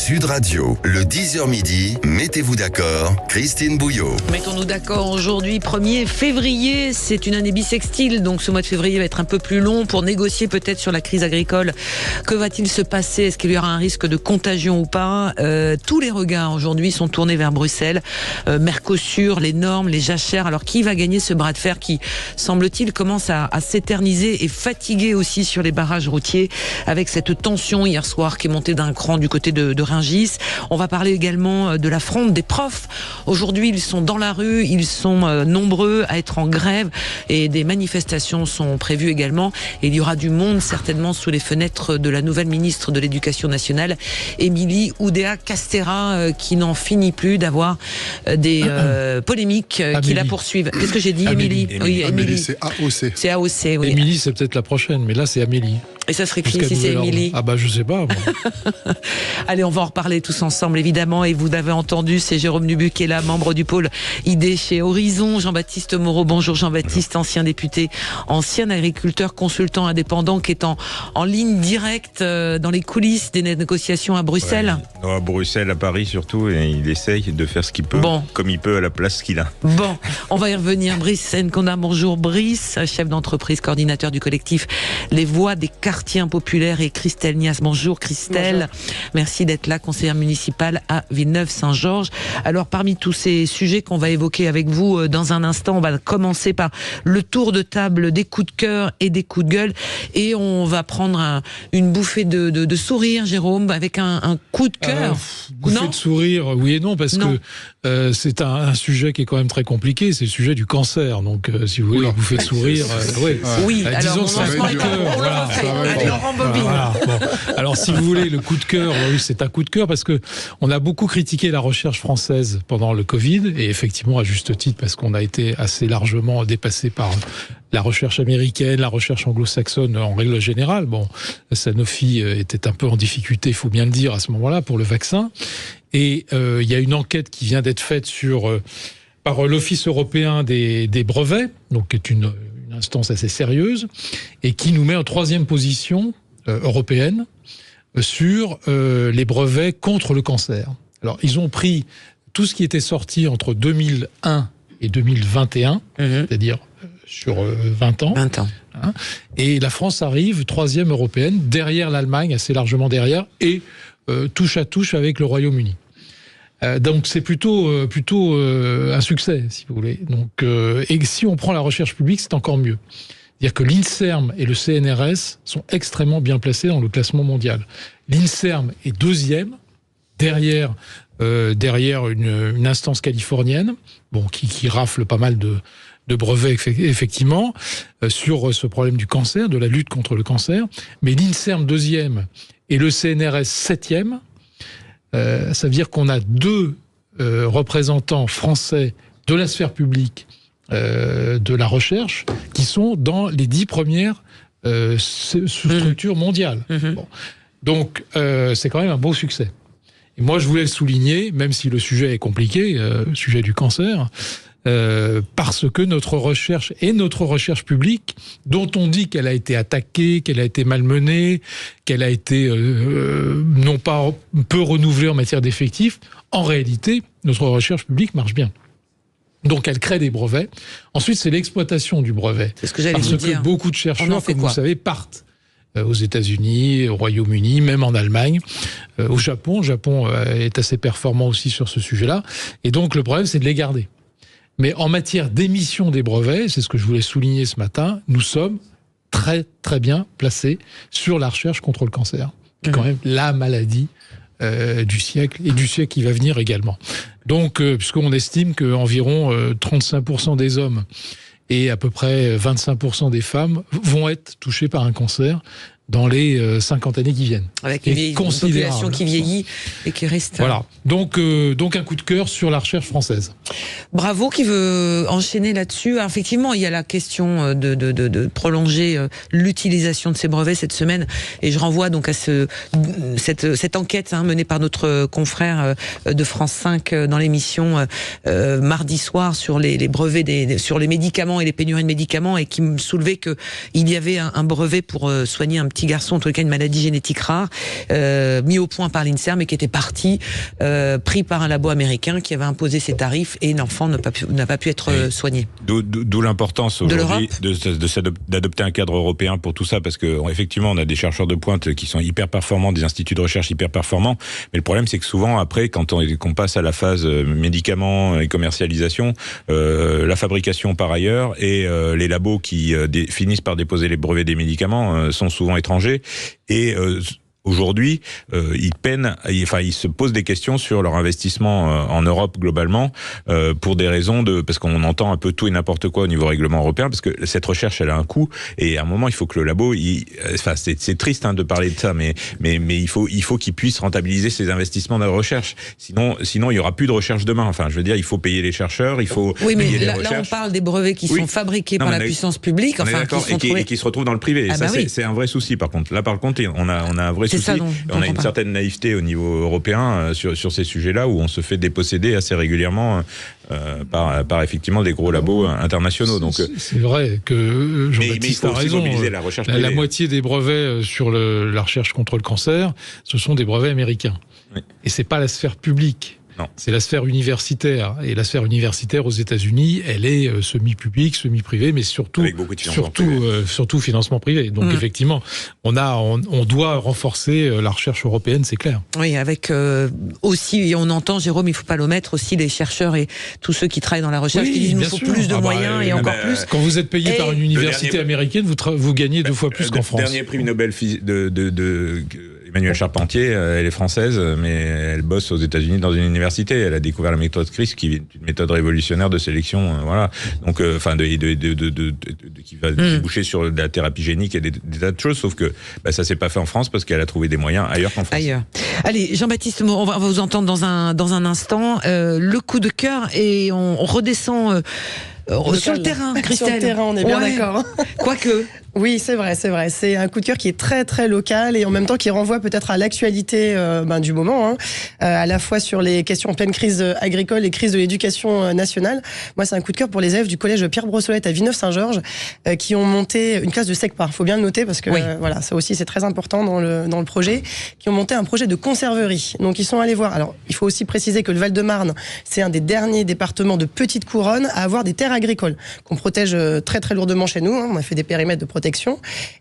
Sud Radio, le 10h midi, mettez-vous d'accord, Christine Bouillot. Mettons-nous d'accord, aujourd'hui, 1er février, c'est une année bissextile, donc ce mois de février va être un peu plus long pour négocier peut-être sur la crise agricole. Que va-t-il se passer? Est-ce qu'il y aura un risque de contagion ou pas? Tous les regards aujourd'hui sont tournés vers Bruxelles. Mercosur, les normes, les jachères. Alors qui va gagner ce bras de fer qui, semble-t-il, commence à s'éterniser et fatiguer aussi sur les barrages routiers avec cette tension hier soir qui est montée d'un cran du côté de Rungis. On va parler également de la fronde des profs. Aujourd'hui, ils sont dans la rue, ils sont nombreux à être en grève et des manifestations sont prévues également. Et il y aura du monde certainement sous les fenêtres de la nouvelle ministre de l'Éducation nationale, Émilie Oudéa-Castéra, qui n'en finit plus d'avoir des polémiques qui la poursuivent. Qu'est-ce que j'ai dit, Émilie? Oui, Émilie, c'est AOC. C'est AOC, oui. Émilie, c'est peut-être la prochaine, mais là, c'est Amélie. Et ça serait qui si c'est Émilie? Ah bah je sais pas. Allez, on va en reparler tous ensemble évidemment. Et vous l'avez entendu, c'est Jérôme Nubu qui est là, membre du pôle ID chez Horizon. Jean-Baptiste Moreau, bonjour Jean-Baptiste, ancien député, ancien agriculteur, consultant indépendant qui est en ligne directe dans les coulisses des négociations à Bruxelles. Ouais, à Bruxelles, à Paris surtout, et il essaye de faire ce qu'il peut, comme il peut à la place qu'il a. Bon, on va y revenir. Brice Nkonda, bonjour Brice, chef d'entreprise, coordinateur du collectif Les Voix des quartiers impopulaires, et Christelle Nias. Bonjour Christelle. Bonjour. Merci d'être là, conseillère municipale à Villeneuve-Saint-Georges. Alors parmi tous ces sujets qu'on va évoquer avec vous dans un instant, on va commencer par le tour de table des coups de cœur et des coups de gueule, et on va prendre une bouffée de sourire, Jérôme, avec un coup de cœur. Bouffée de sourire, oui et non, parce que c'est un sujet qui est quand même très compliqué, c'est le sujet du cancer. Donc si vous voulez, bouffée de sourire, oui, disons que c'est un coup de cœur. Voilà. Allez, on rembobine. Voilà, bon. Alors si vous voulez, le coup de cœur, oui, c'est un coup de cœur parce que on a beaucoup critiqué la recherche française pendant le Covid, et effectivement à juste titre, parce qu'on a été assez largement dépassé par la recherche américaine, la recherche anglo-saxonne en règle générale. Bon, Sanofi était un peu en difficulté, il faut bien le dire, à ce moment-là, pour le vaccin. Et il y a une enquête qui vient d'être faite par l'Office européen des brevets, donc qui est une instance assez sérieuse, et qui nous met en 3e position européenne sur les brevets contre le cancer. Alors, ils ont pris tout ce qui était sorti entre 2001 et 2021, c'est-à-dire sur 20 ans. 20 ans. Hein, et la France arrive 3e européenne, derrière l'Allemagne, assez largement derrière, et touche à touche avec le Royaume-Uni. Donc c'est plutôt un succès, si vous voulez. Donc, et si on prend la recherche publique, c'est encore mieux. C'est-à-dire que l'INSERM et le CNRS sont extrêmement bien placés dans le classement mondial. L'INSERM est 2e, derrière une instance californienne, qui rafle pas mal de brevets, effectivement, sur ce problème du cancer, de la lutte contre le cancer. Mais l'INSERM 2e et le CNRS 7e, ça veut dire qu'on a 2 représentants français de la sphère publique de la recherche qui sont dans les 10 premières structures mondiales. Bon. Donc, c'est quand même un beau succès. Et moi, je voulais le souligner, même si le sujet est compliqué, le sujet du cancer, parce que notre recherche publique, dont on dit qu'elle a été attaquée, qu'elle a été malmenée, qu'elle a été non pas peu renouvelée en matière d'effectifs, en réalité, notre recherche publique marche bien. Donc elle crée des brevets. Ensuite, c'est l'exploitation du brevet. C'est ce que j'allais vous dire. Parce que beaucoup de chercheurs, comme vous savez, partent aux États-Unis, au Royaume-Uni, même en Allemagne, au Japon. Le Japon est assez performant aussi sur ce sujet-là. Et donc le problème, c'est de les garder. Mais en matière d'émission des brevets, c'est ce que je voulais souligner ce matin, nous sommes très très bien placés sur la recherche contre le cancer, qui est quand même la maladie du siècle, et du siècle qui va venir également. Donc, puisqu'on estime qu'environ 35% des hommes et à peu près 25% des femmes vont être touchées par un cancer dans les 50 années qui viennent. Avec une population qui vieillit et qui reste... Voilà. Donc un coup de cœur sur la recherche française. Bravo, qui veut enchaîner là-dessus. Alors, effectivement, il y a la question de prolonger l'utilisation de ces brevets cette semaine. Et je renvoie donc à cette enquête menée par notre confrère de France 5 dans l'émission mardi soir sur les brevets sur les médicaments et les pénuries de médicaments, et qui me soulevait qu'il y avait un brevet pour soigner un petit garçon, en tout cas une maladie génétique rare, mis au point par l'INSERM et qui était parti, pris par un labo américain qui avait imposé ses tarifs et l'enfant n'a pas pu être soigné. D'où l'importance aujourd'hui d'adopter un cadre européen pour tout ça, parce que effectivement on a des chercheurs de pointe qui sont hyper performants, des instituts de recherche hyper performants, mais le problème c'est que souvent après quand on passe à la phase médicaments et commercialisation, la fabrication par ailleurs et les labos qui finissent par déposer les brevets des médicaments sont souvent étrangers et aujourd'hui, ils se posent des questions sur leur investissement en Europe globalement pour des raisons parce qu'on entend un peu tout et n'importe quoi au niveau règlement européen, parce que cette recherche elle a un coût et à un moment il faut que le labo, c'est triste de parler de ça, mais il faut qu'il puisse rentabiliser ses investissements de recherche. Sinon il y aura plus de recherche demain. Enfin, je veux dire, il faut payer les chercheurs, il faut payer les recherches. Là on parle des brevets qui sont fabriqués par la puissance publique, et qui se retrouvent dans le privé. C'est un vrai souci par contre. Là par contre, on a un vrai souci. On a une certaine naïveté au niveau européen sur ces sujets-là où on se fait déposséder assez régulièrement par effectivement des gros labos internationaux. Donc c'est vrai que Jean-Baptiste a raison. La moitié des brevets sur la recherche contre le cancer, ce sont des brevets américains. Oui. Et c'est pas la sphère publique. Non. C'est la sphère universitaire. Et la sphère universitaire aux États-Unis, elle est semi-publique, semi-privée, mais surtout financement privé. Donc effectivement, on doit renforcer la recherche européenne, c'est clair. Oui, avec aussi, et on entend, Jérôme, il ne faut pas l'omettre, aussi les chercheurs et tous ceux qui travaillent dans la recherche qui disent qu'il nous faut plus de moyens et encore plus. Quand vous êtes payé par une université américaine, vous gagnez 2 fois plus qu'en France. Le dernier prix Nobel de Emmanuelle Charpentier, elle est française, mais elle bosse aux États-Unis dans une université. Elle a découvert la méthode CRISP, qui est une méthode révolutionnaire de sélection, voilà. Donc, qui va déboucher sur de la thérapie génique et des tas de choses. Sauf que ça s'est pas fait en France parce qu'elle a trouvé des moyens ailleurs qu'en France. Allez, Jean-Baptiste, on va vous entendre dans un instant. Le coup de cœur et on redescend. Sur le terrain, Christelle. Sur le terrain, on est bien d'accord. Quoique. Oui, c'est vrai. C'est un coup de cœur qui est très très local et en même temps qui renvoie peut-être à l'actualité du moment, à la fois sur les questions en pleine crise agricole et crise de l'éducation nationale. Moi, c'est un coup de cœur pour les élèves du collège Pierre Brossolette à Villeneuve-Saint-Georges qui ont monté une classe de SECPA. Faut bien le noter parce que voilà, ça aussi c'est très important dans le projet. Qui ont monté un projet de conserverie. Donc ils sont allés voir. Alors, il faut aussi préciser que le Val-de-Marne, c'est un des derniers départements de petite couronne à avoir des terres agricoles qu'on protège très très lourdement chez nous. On a fait des périmètres de protection.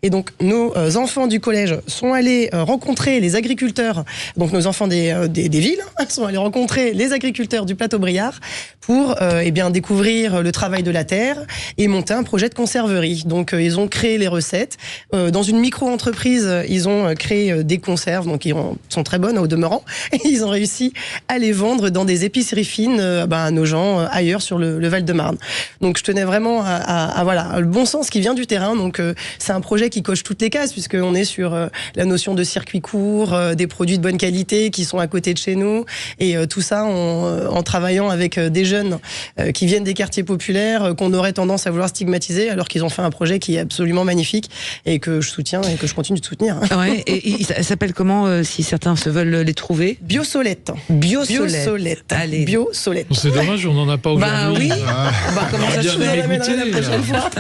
Et donc, nos enfants du collège sont allés rencontrer les agriculteurs, donc nos enfants des villes, sont allés rencontrer les agriculteurs du plateau Briard pour découvrir le travail de la terre et monter un projet de conserverie. Donc, ils ont créé les recettes. Dans une micro-entreprise, ils ont créé des conserves, donc ils sont très bonnes au demeurant. Et ils ont réussi à les vendre dans des épiceries fines à nos gens ailleurs sur le Val-de-Marne. Donc, je tenais vraiment à le bon sens qui vient du terrain. Donc, c'est un projet qui coche toutes les cases puisqu'on est sur la notion de circuit court, des produits de bonne qualité qui sont à côté de chez nous et tout ça en travaillant avec des jeunes qui viennent des quartiers populaires qu'on aurait tendance à vouloir stigmatiser alors qu'ils ont fait un projet qui est absolument magnifique et que je soutiens et que je continue de soutenir. Ouais, et ça s'appelle comment si certains se veulent les trouver? Biosolette. Allez. Biosolette. C'est dommage, on n'en a pas aujourd'hui. On va commencer à se la prochaine fois.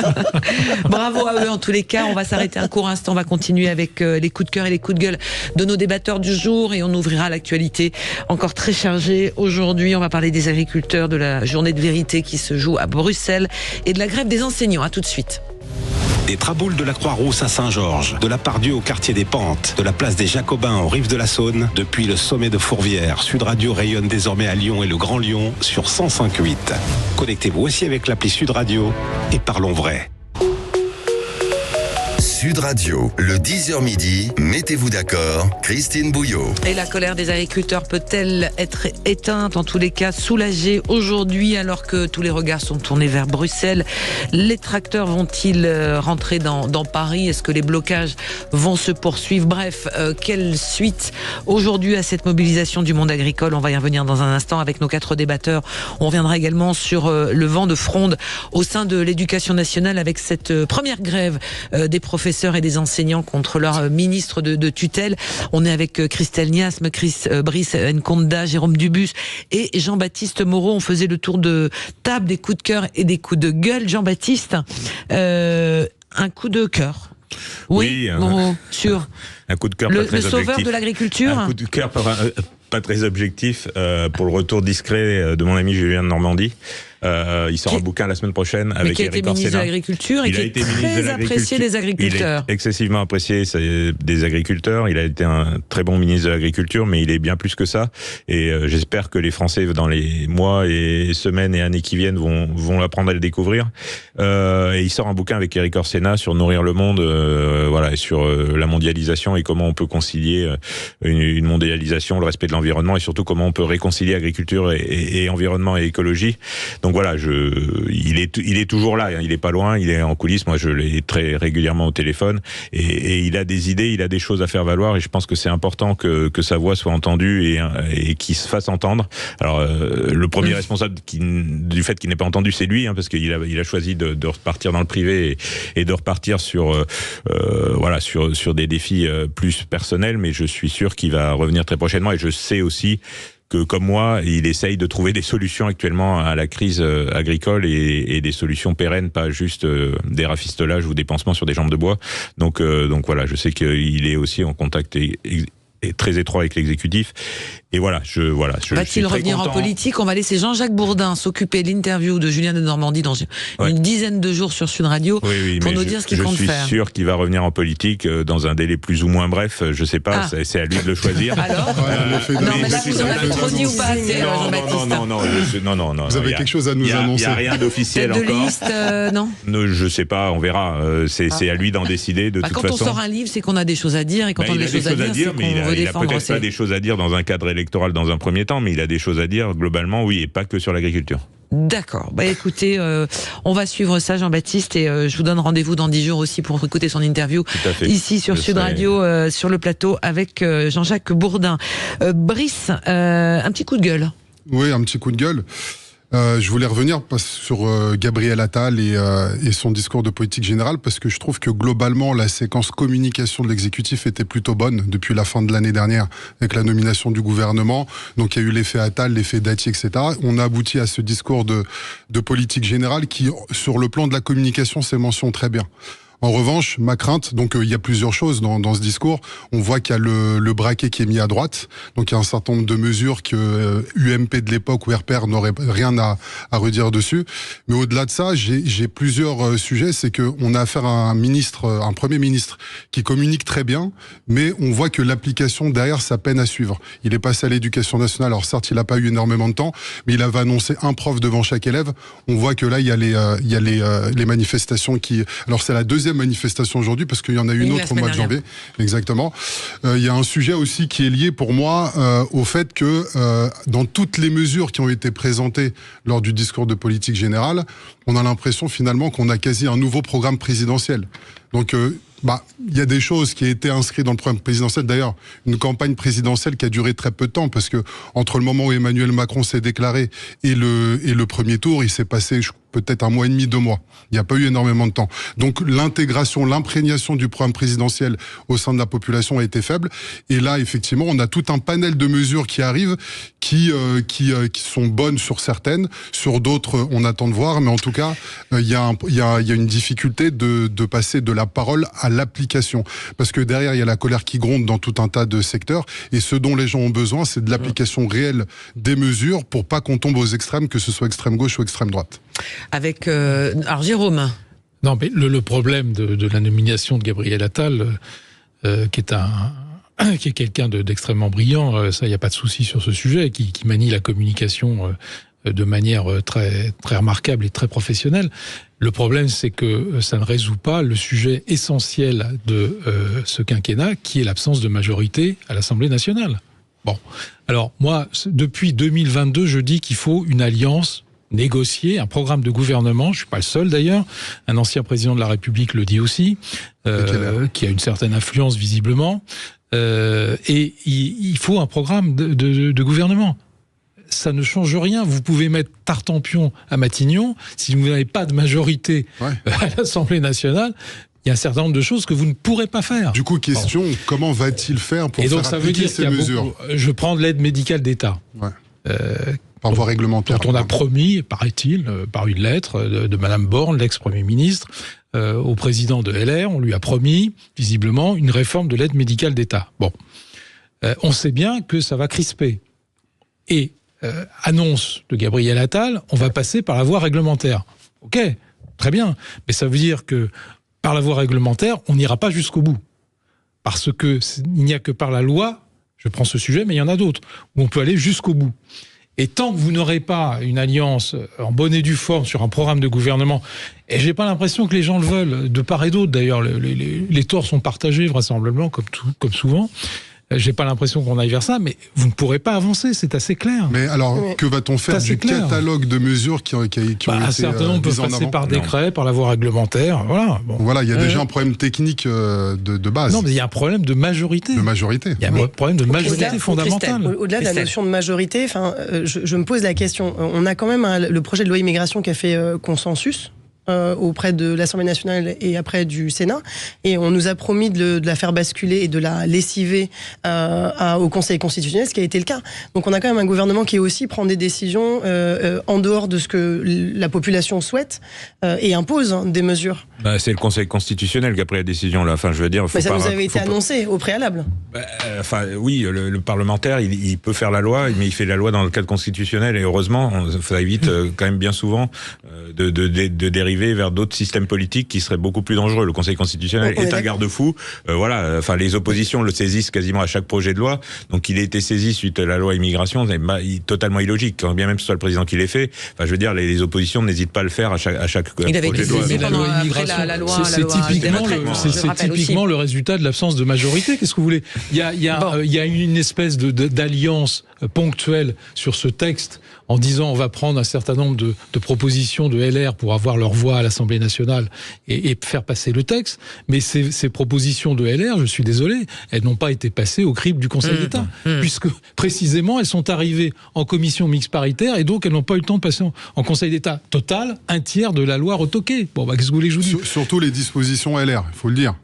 Bravo à eux en tous les cas. On va s'arrêter un court instant. On va continuer avec les coups de cœur et les coups de gueule de nos débatteurs du jour et on ouvrira l'actualité encore très chargée. Aujourd'hui, on va parler des agriculteurs, de la journée de vérité qui se joue à Bruxelles et de la grève des enseignants. À tout de suite. Des traboules de la Croix-Rousse à Saint-Georges, de la Pardieu au quartier des Pentes, de la place des Jacobins aux rives de la Saône, depuis le sommet de Fourvière, Sud Radio rayonne désormais à Lyon et le Grand Lyon sur 105.8. Connectez-vous aussi avec l'appli Sud Radio et parlons vrai. Sud Radio, le 10h midi, mettez-vous d'accord, Christine Bouillot. Et la colère des agriculteurs peut-elle être éteinte, en tous les cas soulagée aujourd'hui alors que tous les regards sont tournés vers Bruxelles? Les tracteurs vont-ils rentrer dans Paris? Est-ce que les blocages vont se poursuivre? Bref, quelle suite aujourd'hui à cette mobilisation du monde agricole? On va y revenir dans un instant avec nos 4 débatteurs. On reviendra également sur le vent de fronde au sein de l'éducation nationale avec cette première grève des professeurs et des enseignants contre leur ministre de tutelle. On est avec Christelle Niasme, Brice Nkonda, Jérôme Dubus et Jean-Baptiste Moreau. On faisait le tour de table des coups de cœur et des coups de gueule. Jean-Baptiste, un coup de cœur Oui, sur un coup de cœur le pas très objectif. sauveur de l'agriculture. Un coup de cœur pas très objectif pour le retour discret de mon ami Julien de Normandie. Il sort un bouquin la semaine prochaine avec Éric Orsena. Qui a été ministre de l'Agriculture et qui est très apprécié des agriculteurs. Il est excessivement apprécié des agriculteurs. Il a été un très bon ministre de l'Agriculture, mais il est bien plus que ça. Et j'espère que les Français, dans les mois et semaines et années qui viennent, vont apprendre à le découvrir. Et il sort un bouquin avec Éric Orsena sur nourrir le monde, et sur la mondialisation et comment on peut concilier une mondialisation, le respect de l'environnement et surtout comment on peut réconcilier agriculture et environnement et écologie. Donc voilà, il est toujours là, hein, il est pas loin, il est en coulisses. Moi, je l'ai très régulièrement au téléphone et il a des idées, il a des choses à faire valoir et je pense que c'est important que sa voix soit entendue et qu'il se fasse entendre. Alors, le premier responsable du fait qu'il n'est pas entendu, c'est lui, hein, parce qu'il a choisi de repartir dans le privé et de repartir sur des défis plus personnels. Mais je suis sûr qu'il va revenir très prochainement et je sais aussi que, comme moi, il essaye de trouver des solutions actuellement à la crise agricole et des solutions pérennes, pas juste des rafistolages ou des pansements sur des jambes de bois. Donc voilà, je sais qu'il est aussi en contact et très étroit avec l'exécutif. Et voilà, va-t-il revenir en politique? On va laisser Jean-Jacques Bourdin s'occuper de l'interview de Julien de Normandie dans une dizaine de jours sur Sud Radio pour nous dire ce qu'il compte faire. Je suis sûr qu'il va revenir en politique dans un délai plus ou moins bref. Je sais pas, c'est à lui de le choisir. Alors mais là, vous en avez trop dit ou pas assez, Jean-Baptiste? Non. Vous avez quelque chose à nous annoncer? Il n'y a rien d'officiel encore. De liste, non? Je sais pas, on verra. C'est à lui d'en décider de toute façon. Quand on sort un livre, c'est qu'on a des choses à dire et quand on a des choses à dire, c'est qu'on veut défendre. Il a peut-être pas des choses à dire dans un cadre électoral dans un premier temps, mais il a des choses à dire globalement, oui, et pas que sur l'agriculture. D'accord. Écoutez, on va suivre ça, Jean-Baptiste, et je vous donne rendez-vous dans 10 jours aussi pour écouter son interview ici sur Sud Radio, sur le plateau avec Jean-Jacques Bourdin. Brice, un petit coup de gueule. Oui, un petit coup de gueule. Je voulais revenir sur Gabriel Attal et son discours de politique générale parce que je trouve que globalement la séquence communication de l'exécutif était plutôt bonne depuis la fin de l'année dernière avec la nomination du gouvernement. Donc il y a eu l'effet Attal, l'effet Dati, etc. On a abouti à ce discours de politique générale qui, sur le plan de la communication, s'est mentionné très bien. En revanche, ma crainte, donc il y a plusieurs choses dans ce discours. On voit qu'il y a le braquet qui est mis à droite. Donc il y a un certain nombre de mesures que UMP de l'époque ou RPR n'aurait rien à redire dessus. Mais au-delà de ça, j'ai plusieurs sujets. C'est qu'on a affaire à un premier ministre qui communique très bien, mais on voit que l'application derrière, ça peine à suivre. Il est passé à l'éducation nationale. Alors certes, il n'a pas eu énormément de temps, mais il avait annoncé un prof devant chaque élève. On voit que là, il y a les manifestations qui... Alors c'est la deuxième manifestation aujourd'hui parce qu'il y en a une autre au mois de janvier. Exactement. Il y a un sujet aussi qui est lié pour moi au fait que dans toutes les mesures qui ont été présentées lors du discours de politique générale, on a l'impression finalement qu'on a quasi un nouveau programme présidentiel. Donc il y a des choses qui ont été inscrites dans le programme présidentiel. D'ailleurs, une campagne présidentielle qui a duré très peu de temps parce que entre le moment où Emmanuel Macron s'est déclaré et le premier tour, il s'est passé peut-être 1 mois et demi, 2 mois. Il n'y a pas eu énormément de temps. Donc l'intégration, l'imprégnation du programme présidentiel au sein de la population a été faible. Et là, effectivement, on a tout un panel de mesures qui arrivent, qui sont bonnes sur certaines, sur d'autres, on attend de voir. Mais en tout cas, il y a une difficulté de passer de la parole à l'application. Parce que derrière, il y a la colère qui gronde dans tout un tas de secteurs. Et ce dont les gens ont besoin, c'est de l'application réelle des mesures pour pas qu'on tombe aux extrêmes, que ce soit extrême gauche ou extrême droite. Avec alors Jérôme. Non, mais le problème de la nomination de Gabriel Attal, qui est quelqu'un d'extrêmement brillant, ça, il n'y a pas de souci sur ce sujet, qui manie la communication de manière très très remarquable et très professionnelle. Le problème, c'est que ça ne résout pas le sujet essentiel de ce quinquennat, qui est l'absence de majorité à l'Assemblée nationale. Bon, alors moi, depuis 2022, je dis qu'il faut une alliance négocier un programme de gouvernement. Je suis pas le seul d'ailleurs. Un ancien président de la République le dit aussi, qui a une certaine influence visiblement. Et il faut un programme de gouvernement. Ça ne change rien. Vous pouvez mettre Tartampion à Matignon. Si vous n'avez pas de majorité à l'Assemblée nationale, il y a un certain nombre de choses que vous ne pourrez pas faire. Du coup, question, comment va-t-il faire pour faire appliquer ces mesures ? Je prends de l'aide médicale d'État. Par voie réglementaire. Dont on a promis, paraît-il, par une lettre de Madame Borne, l'ex-Premier ministre, au président de LR, on lui a promis, visiblement, une réforme de l'aide médicale d'État. Bon, on sait bien que ça va crisper. Et annonce de Gabriel Attal, on va passer par la voie réglementaire. Ok, très bien, mais ça veut dire que par la voie réglementaire, on n'ira pas jusqu'au bout. Parce qu'il n'y a que par la loi, je prends ce sujet, mais il y en a d'autres, où on peut aller jusqu'au bout. Et tant que vous n'aurez pas une alliance en bonne et due forme sur un programme de gouvernement, et j'ai pas l'impression que les gens le veulent, de part et d'autre d'ailleurs, les torts sont partagés vraisemblablement, comme souvent, j'ai pas l'impression qu'on aille vers ça, mais vous ne pourrez pas avancer, c'est assez clair. Mais alors, que va-t-on faire du catalogue de mesures qui ont été un certain nombre peuvent passer par décret, par la voie réglementaire, voilà. Bon. Voilà, il y a déjà un problème technique de base. Non, mais il y a un problème de majorité. De majorité. Il y a un problème de majorité fondamentale. Au-delà de la notion de majorité, je me pose la question. On a quand même le projet de loi immigration qui a fait consensus auprès de l'Assemblée nationale et après du Sénat, et on nous a promis de la faire basculer et de la lessiver au Conseil constitutionnel, ce qui a été le cas. Donc on a quand même un gouvernement qui aussi prend des décisions en dehors de ce que la population souhaite et impose des mesures. C'est le Conseil constitutionnel qui a pris la décision là. Enfin, je veux dire, mais ça nous avait été annoncé au préalable. Oui, le parlementaire, il peut faire la loi, mais il fait la loi dans le cadre constitutionnel, et heureusement, ça évite quand même bien souvent de dériver vers d'autres systèmes politiques qui seraient beaucoup plus dangereux. Le Conseil constitutionnel est un garde-fou. Les oppositions le saisissent quasiment à chaque projet de loi. Donc, il a été saisi suite à la loi immigration. C'est totalement illogique, quand bien même ce soit le président qui l'ait fait. Enfin, je veux dire, les oppositions n'hésitent pas à le faire à chaque projet de loi. Mais la loi immigration, c'est typiquement le résultat de l'absence de majorité. Qu'est-ce que vous voulez ? Il y a une espèce d'alliance ponctuelle sur ce texte en disant on va prendre un certain nombre de propositions de LR pour avoir leur voix à l'Assemblée nationale et faire passer le texte. Mais ces propositions de LR, je suis désolé, elles n'ont pas été passées au crible du Conseil d'État, puisque précisément elles sont arrivées en commission mixte paritaire et donc elles n'ont pas eu le temps de passer en Conseil d'État. Total, un tiers de la loi retoquée. Bon, qu'est-ce que vous voulez que je vous dise ? Surtout les dispositions LR, il faut le dire.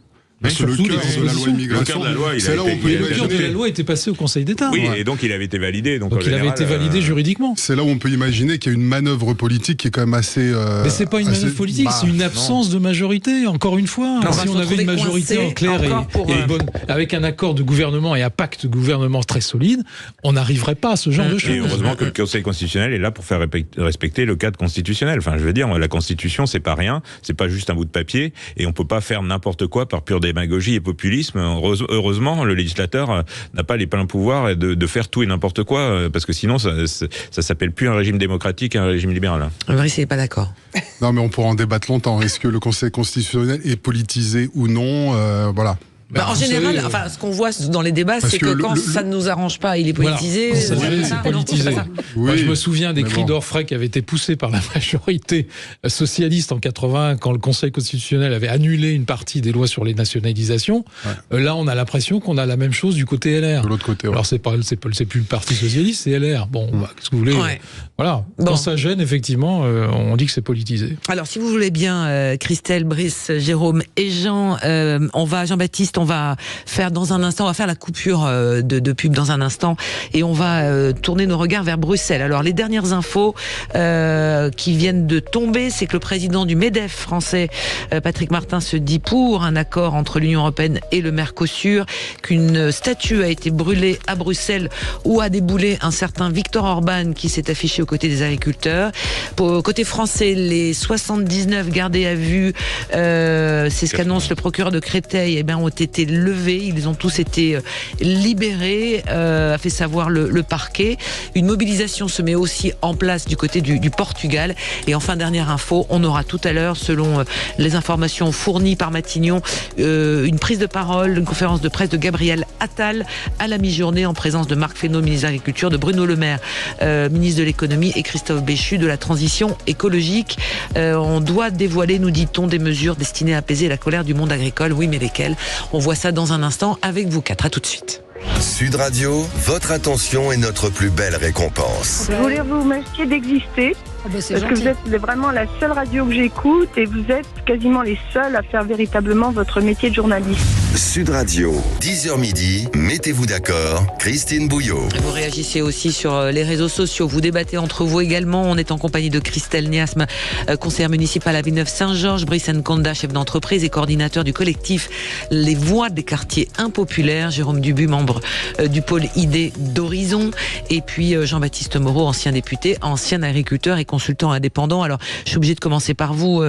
Parce que le cœur de la loi immigration, c'est là où on peut imaginer. Le cœur de la loi était passé au Conseil d'État. Oui, et donc il avait été validé. Donc il avait été validé juridiquement. C'est là où on peut imaginer qu'il y a une manœuvre politique qui est quand même assez. Mais c'est pas une manœuvre politique, c'est une absence de majorité. Encore une fois, si on avait une majorité en clair et bonne, avec un accord de gouvernement et un pacte de gouvernement très solide, on n'arriverait pas à ce genre de choses. Et heureusement que le Conseil constitutionnel est là pour faire respecter le cadre constitutionnel. Enfin, je veux dire, la Constitution, c'est pas rien, c'est pas juste un bout de papier, et on peut pas faire n'importe quoi par pure démagogie et populisme. Heureusement, le législateur n'a pas les pleins pouvoirs de faire tout et n'importe quoi, parce que sinon, ça s'appelle plus un régime démocratique, un régime libéral. Brice n'est pas d'accord. Non, mais on pourra en débattre longtemps. Est-ce que le Conseil constitutionnel est politisé ou non ? Voilà. En général, ce qu'on voit dans les débats, c'est que quand ça ne nous arrange pas, il est politisé. Voilà, c'est politisé. Oui, moi, je me souviens des cris d'orfraie qui avaient été poussés par la majorité socialiste en 80, quand le Conseil constitutionnel avait annulé une partie des lois sur les nationalisations. Ouais. Là, on a l'impression qu'on a la même chose du côté LR. De l'autre côté, ouais. Alors, c'est plus le Parti socialiste, c'est LR. Bon, qu'est-ce que vous voulez ? Voilà. Quand ça gêne, effectivement, on dit que c'est politisé. Alors, si vous voulez bien, Christelle, Brice, Jérôme et Jean, Jean-Baptiste, on va faire dans un instant, on va faire la coupure de pub dans un instant et on va tourner nos regards vers Bruxelles. Alors les dernières infos qui viennent de tomber, c'est que le président du MEDEF français, Patrick Martin, se dit pour un accord entre l'Union européenne et le Mercosur, qu'une statue a été brûlée à Bruxelles où a déboulé un certain Viktor Orban qui s'est affiché aux côtés des agriculteurs. Côté français, les 79 gardés à vue, c'est ce qu'annonce le procureur de Créteil, ont été levés, ils ont tous été libérés, a fait savoir le parquet. Une mobilisation se met aussi en place du côté du Portugal. Et enfin, dernière info, on aura tout à l'heure, selon les informations fournies par Matignon, une prise de parole, une conférence de presse de Gabriel Attal à la mi-journée en présence de Marc Fesneau, ministre de l'Agriculture, de Bruno Le Maire, ministre de l'Économie, et Christophe Béchu de la Transition écologique. On doit dévoiler, nous dit-on, des mesures destinées à apaiser la colère du monde agricole. Oui, mais lesquelles ? On voit ça dans un instant avec vous quatre. À tout de suite. Sud Radio, votre attention est notre plus belle récompense. Je voulais vous remercier d'exister. Parce que vous êtes vraiment la seule radio que j'écoute et vous êtes quasiment les seuls à faire véritablement votre métier de journaliste. Sud Radio, 10h midi, mettez-vous d'accord, Christine Bouillot. Vous réagissez aussi sur les réseaux sociaux, vous débattez entre vous également. On est en compagnie de Christelle Niasme, conseillère municipale à Villeneuve-Saint-Georges, Brice Nkonda, chef d'entreprise et coordinateur du collectif Les Voix des quartiers impopulaires, Jérôme Dubu, membre du pôle ID d'Horizon, et puis Jean-Baptiste Moreau, ancien député, ancien agriculteur et consultant indépendant. Alors, je suis obligée de commencer par vous,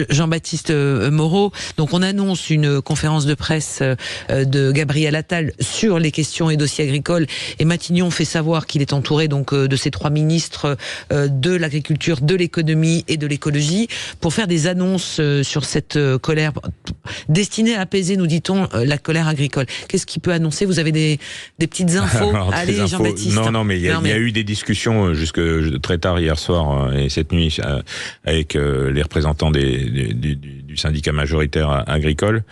Jean-Baptiste Moreau. Donc, on annonce une conférence de presse de Gabriel Attal sur les questions et dossiers agricoles, et Matignon fait savoir qu'il est entouré donc de ces 3 ministres de l'agriculture, de l'économie et de l'écologie pour faire des annonces sur cette colère destinée à apaiser, nous dit-on, la colère agricole. Qu'est-ce qu'il peut annoncer? Vous avez des petites infos? Alors, allez, Jean-Baptiste. Non, mais il y a eu des discussions jusque très tard hier soir et cette nuit avec les représentants du syndicat majoritaire agricole.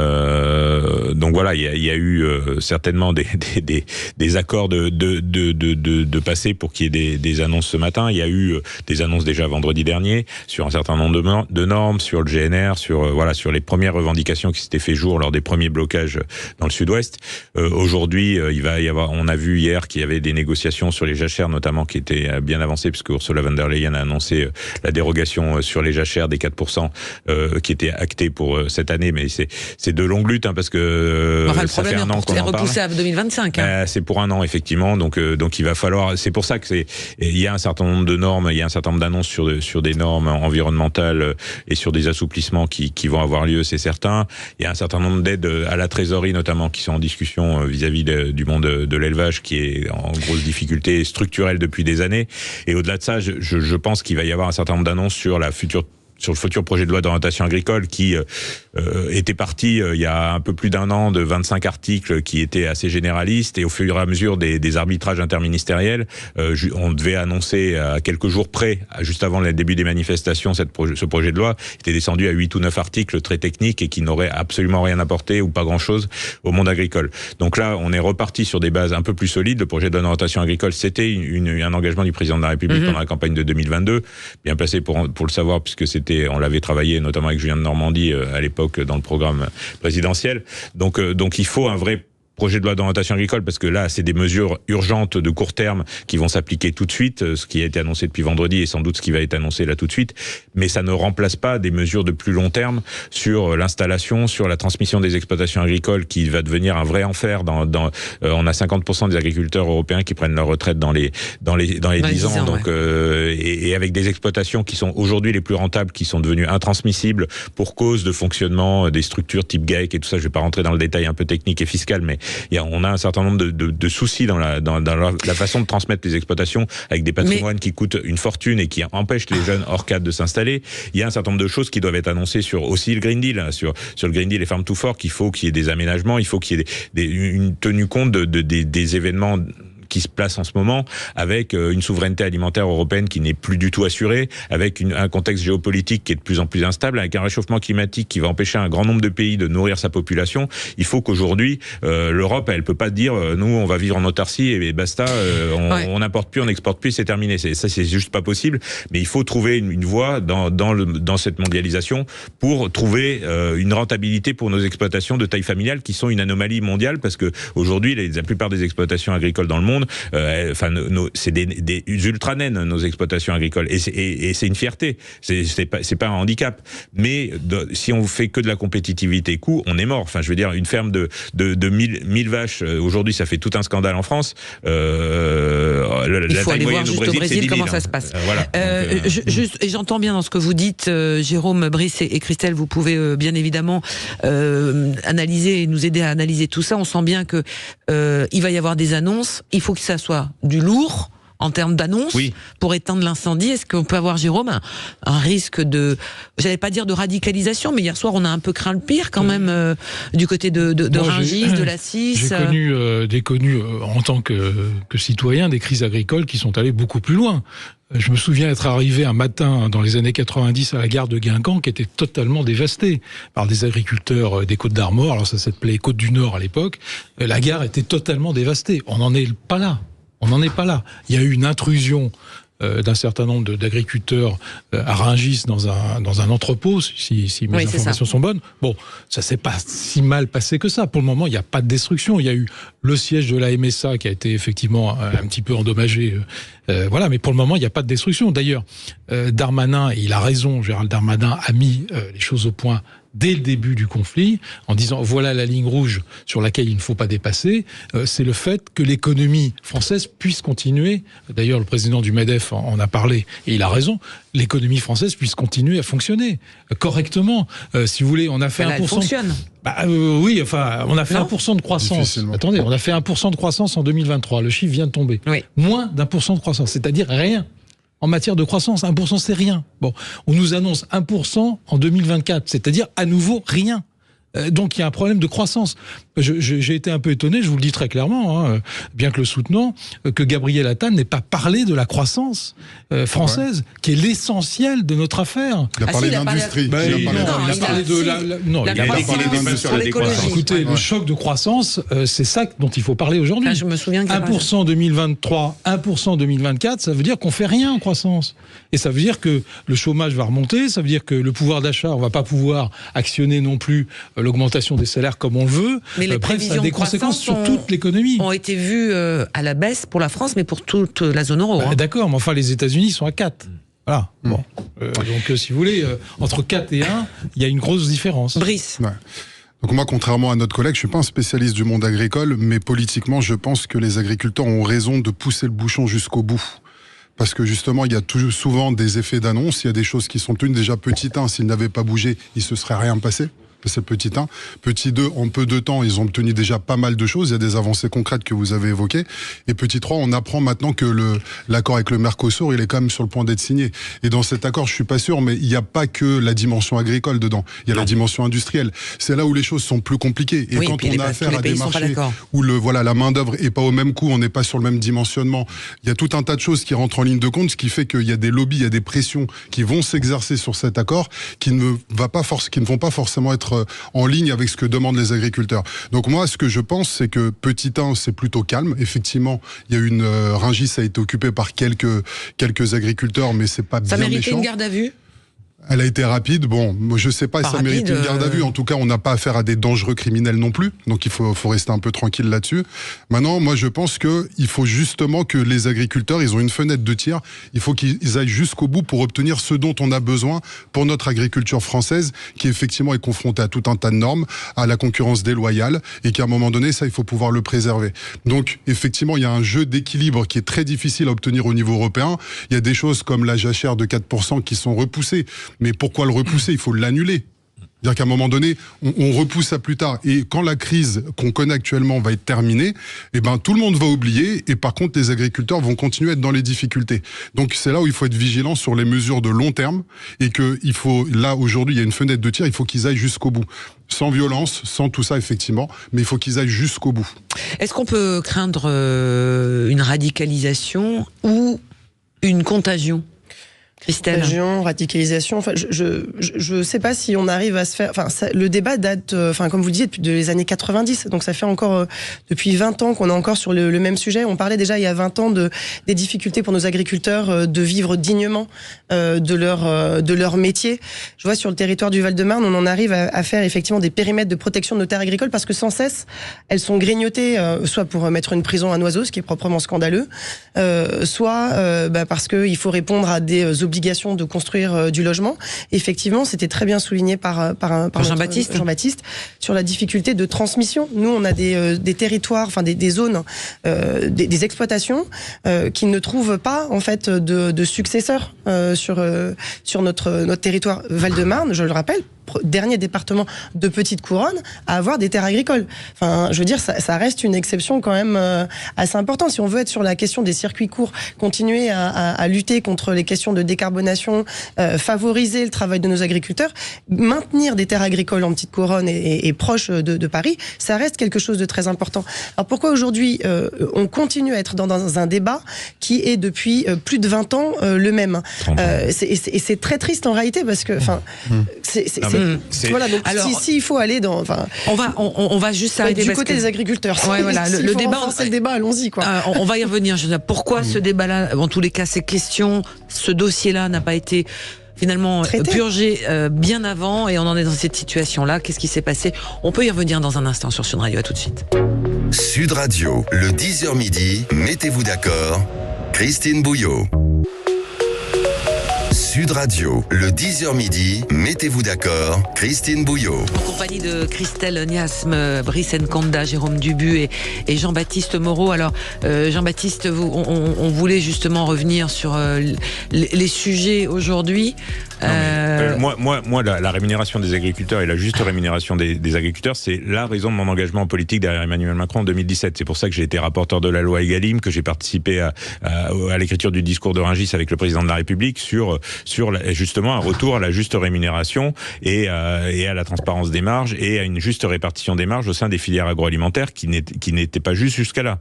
Donc voilà, il y a eu certainement des accords de passer pour qu'il y ait des annonces ce matin. Il y a eu des annonces déjà vendredi dernier sur un certain nombre de normes, sur le GNR, sur les premières revendications qui s'étaient fait jour lors des premiers blocages dans le sud-ouest. Aujourd'hui, il va y avoir, on a vu hier qu'il y avait des négociations sur les jachères notamment qui étaient bien avancées, puisque Ursula von der Leyen a annoncé la dérogation sur les jachères des 4% qui était actée pour cette année, mais c'est de longue lutte parce que ça fait un an qu'on en parle. Repoussé à 2025. C'est pour un an effectivement, donc il va falloir. C'est pour ça que il y a un certain nombre de normes, il y a un certain nombre d'annonces sur des normes environnementales et sur des assouplissements qui vont avoir lieu, c'est certain. Il y a un certain nombre d'aides à la trésorerie notamment qui sont en discussion vis-à-vis du monde de l'élevage qui est en grosse difficulté structurelle depuis des années. Et au-delà de ça, je pense qu'il va y avoir un certain nombre d'annonces sur le futur projet de loi d'orientation agricole qui était parti il y a un peu plus d'un an de 25 articles qui étaient assez généralistes, et au fur et à mesure des arbitrages interministériels, on devait annoncer à quelques jours près, juste avant le début des manifestations, ce projet de loi était descendu à 8 ou 9 articles très techniques et qui n'auraient absolument rien apporté ou pas grand-chose au monde agricole. Donc là, on est reparti sur des bases un peu plus solides. Le projet de loi d'orientation agricole, c'était un engagement du président de la République pendant la campagne de 2022, bien placé pour le savoir, puisque on l'avait travaillé notamment avec Julien de Normandie à l'époque dans le programme présidentiel. Donc il faut un vrai projet de loi d'orientation agricole, parce que là, c'est des mesures urgentes de court terme qui vont s'appliquer tout de suite, ce qui a été annoncé depuis vendredi et sans doute ce qui va être annoncé là tout de suite, mais ça ne remplace pas des mesures de plus long terme sur l'installation, sur la transmission des exploitations agricoles qui va devenir un vrai enfer. On a 50% des agriculteurs européens qui prennent leur retraite dans les 10 ans, donc et avec des exploitations qui sont aujourd'hui les plus rentables, qui sont devenues intransmissibles pour cause de fonctionnement des structures type GAEC et tout ça. Je vais pas rentrer dans le détail un peu technique et fiscal, mais on a un certain nombre de soucis dans la façon de transmettre les exploitations, avec des patrimoines qui coûtent une fortune et qui empêchent les jeunes hors cadre de s'installer. Il y a un certain nombre de choses qui doivent être annoncées sur aussi le Green Deal, sur le Green Deal et Farm to Fork. Il faut qu'il y ait des aménagements, il faut qu'il y ait une tenue compte des événements qui se place en ce moment, avec une souveraineté alimentaire européenne qui n'est plus du tout assurée, avec un contexte géopolitique qui est de plus en plus instable, avec un réchauffement climatique qui va empêcher un grand nombre de pays de nourrir sa population. Il faut qu'aujourd'hui, l'Europe, elle peut pas dire nous, on va vivre en autarcie et basta, on n'importe plus, on n'exporte plus, c'est terminé. Ça, c'est juste pas possible. Mais il faut trouver une voie dans cette mondialisation pour trouver une rentabilité pour nos exploitations de taille familiale qui sont une anomalie mondiale, parce que aujourd'hui, la plupart des exploitations agricoles dans le monde, c'est des ultra-naines, nos exploitations agricoles, et c'est une fierté, c'est pas un handicap, mais si on fait que de la compétitivité coût, on est mort. Enfin, je veux dire, une ferme de 1000 vaches, aujourd'hui, ça fait tout un scandale en France. Il faut aller voir juste au Brésil comment ça se passe. Voilà. Et j'entends bien dans ce que vous dites, Jérôme, Brice et Christelle, vous pouvez bien évidemment analyser et nous aider à analyser tout ça. On sent bien que il va y avoir des annonces, il faut que ça soit du lourd en termes d'annonces pour éteindre l'incendie. Est-ce qu'on peut avoir, Jérôme, un risque de, j'allais pas dire de radicalisation, mais hier soir on a un peu craint le pire quand même du côté de Rungis, de la CIS. J'ai connu en tant que citoyen des crises agricoles qui sont allées beaucoup plus loin. Je me souviens être arrivé un matin dans les années 90 à la gare de Guingamp qui était totalement dévastée par des agriculteurs des Côtes-d'Armor. Alors ça s'appelait Côtes du Nord à l'époque. La gare était totalement dévastée. On n'en est pas là. On n'en est pas là. Il y a eu une intrusion d'un certain nombre d'agriculteurs à Rungis dans un entrepôt, si mes informations sont bonnes. Bon, ça s'est pas si mal passé que ça. Pour le moment, il n'y a pas de destruction. Il y a eu le siège de la MSA qui a été effectivement un petit peu endommagé. Voilà, mais pour le moment, il n'y a pas de destruction. D'ailleurs, Darmanin, et il a raison, Gérald Darmanin a mis les choses au point dès le début du conflit, en disant voilà la ligne rouge sur laquelle il ne faut pas dépasser, c'est le fait que l'économie française puisse continuer. D'ailleurs, le président du MEDEF en a parlé, et il a raison, l'économie française puisse continuer à fonctionner correctement. Si vous voulez, on a fait 1%... Elle fonctionne. Oui, enfin, on a fait 1% de croissance. Attendez, on a fait 1% de croissance en 2023. Le chiffre vient de tomber. Oui. Moins d'1% de croissance, c'est-à-dire rien. En matière de croissance, 1% c'est rien. Bon, on nous annonce 1% en 2024, c'est-à-dire à nouveau rien. Donc il y a un problème de croissance. J'ai été un peu étonné, je vous le dis très clairement, bien que le soutenant, que Gabriel Attal n'ait pas parlé de la croissance française, qui est l'essentiel de notre affaire. Il a parlé d'industrie. Il a parlé de l'écologie. Écoutez, le choc de croissance, c'est ça dont il faut parler aujourd'hui. Je me souviens 1% 2023, 1% 2024, ça veut dire qu'on fait rien en croissance. Et ça veut dire que le chômage va remonter, ça veut dire que le pouvoir d'achat, on va pas pouvoir actionner non plus l'augmentation des salaires comme on le veut. Mais les bref, ça a des conséquences sur toute l'économie. Ont été vues à la baisse pour la France, mais pour toute la zone euro. D'accord, mais enfin les États-Unis sont à 4. Voilà. Bon. Donc si vous voulez, entre 4 et 1, il y a une grosse différence. Brice. Ouais. Donc moi, contrairement à notre collègue, je suis pas un spécialiste du monde agricole, mais politiquement, je pense que les agriculteurs ont raison de pousser le bouchon jusqu'au bout. Parce que justement, il y a souvent des effets d'annonce, il y a des choses qui sont tenues. Déjà, petit 1, s'ils n'avaient pas bougé, il se serait rien passé. C'est petit 1. Petit 2, en peu de temps, ils ont obtenu déjà pas mal de choses. Il y a des avancées concrètes que vous avez évoquées. Et petit 3, on apprend maintenant que l'accord avec le Mercosur, il est quand même sur le point d'être signé. Et dans cet accord, je suis pas sûr, mais il n'y a pas que la dimension agricole dedans. Il y a la dimension industrielle. C'est là où les choses sont plus compliquées. Et quand on a affaire à des marchés où la main-d'œuvre est pas au même coût, on n'est pas sur le même dimensionnement, il y a tout un tas de choses qui rentrent en ligne de compte, ce qui fait qu'il y a des lobbies, il y a des pressions qui vont s'exercer sur cet accord, qui ne vont pas forcément être en ligne avec ce que demandent les agriculteurs. Donc moi, ce que je pense, c'est que petit 1, c'est plutôt calme. Effectivement, il y a une Rungis a été occupée par quelques agriculteurs, mais c'est pas bien méchant. Ça méritait une garde à vue ? Elle a été rapide. Bon, je sais pas si ça mérite une garde à vue. En tout cas, on n'a pas affaire à des dangereux criminels non plus. Donc, il faut rester un peu tranquille là-dessus. Maintenant, moi, je pense que il faut justement que les agriculteurs, ils ont une fenêtre de tir. Il faut qu'ils aillent jusqu'au bout pour obtenir ce dont on a besoin pour notre agriculture française, qui effectivement est confrontée à tout un tas de normes, à la concurrence déloyale, et qu'à un moment donné, ça, il faut pouvoir le préserver. Donc, effectivement, il y a un jeu d'équilibre qui est très difficile à obtenir au niveau européen. Il y a des choses comme la jachère de 4% qui sont repoussées. Mais pourquoi le repousser ? Il faut l'annuler. C'est-à-dire qu'à un moment donné, on repousse ça plus tard. Et quand la crise qu'on connaît actuellement va être terminée, tout le monde va oublier. Et par contre, les agriculteurs vont continuer à être dans les difficultés. Donc c'est là où il faut être vigilant sur les mesures de long terme. Et là, aujourd'hui, il y a une fenêtre de tir. Il faut qu'ils aillent jusqu'au bout. Sans violence, sans tout ça, effectivement. Mais il faut qu'ils aillent jusqu'au bout. Est-ce qu'on peut craindre une radicalisation ou une contagion ? Christelle. Radicalisation. Enfin, je sais pas si on arrive à se faire. Enfin, le débat date, comme vous le disiez, depuis les années 90. Donc, ça fait encore depuis 20 ans qu'on est encore sur le même sujet. On parlait déjà il y a 20 ans des difficultés pour nos agriculteurs de vivre dignement de leur métier. Je vois sur le territoire du Val-de-Marne, on en arrive à faire effectivement des périmètres de protection de nos terres agricoles parce que sans cesse, elles sont grignotées, soit pour mettre une prison à Noiseau, ce qui est proprement scandaleux, soit parce qu'il faut répondre à des obligations de construire du logement. Effectivement, c'était très bien souligné par Jean-Baptiste sur la difficulté de transmission. Nous, on a des territoires, des zones, des exploitations qui ne trouvent pas en fait de successeurs sur notre territoire Val-de-Marne. Je le rappelle, dernier département de petite couronne à avoir des terres agricoles. Enfin, je veux dire, ça reste une exception quand même assez importante. Si on veut être sur la question des circuits courts, continuer à lutter contre les questions de décarbonation, favoriser le travail de nos agriculteurs, maintenir des terres agricoles en petite couronne et proche de Paris, ça reste quelque chose de très important. Alors pourquoi aujourd'hui on continue à être dans un débat qui est depuis plus de 20 ans le même et c'est très triste en réalité parce que c'est Voilà, donc il faut aller dans... On va juste s'arrêter du côté des agriculteurs. Ouais, voilà, le débat, c'est le débat, allons-y, quoi. On va y revenir. Pourquoi ce débat-là, en tous les cas, ces questions, ce dossier-là n'a pas été finalement purgé bien avant, et on en est dans cette situation-là. Qu'est-ce qui s'est passé? On peut y revenir dans un instant sur Sud Radio. À tout de suite. Sud Radio, le 10h midi, mettez-vous d'accord, Christine Bouillot. Sud Radio, le 10h midi, mettez-vous d'accord, Christine Bouillot. En compagnie de Christelle Niasme, Brice Nkanda, Jérôme Dubu et Jean-Baptiste Moreau. Alors, Jean-Baptiste, on voulait justement revenir sur les sujets aujourd'hui. Moi, la rémunération des agriculteurs et la juste rémunération des agriculteurs, c'est la raison de mon engagement politique derrière Emmanuel Macron en 2017. C'est pour ça que j'ai été rapporteur de la loi Egalim, que j'ai participé à l'écriture du discours de Rungis avec le président de la République sur justement un retour à la juste rémunération et à la transparence des marges et à une juste répartition des marges au sein des filières agroalimentaires qui n'étaient pas justes jusqu'à là.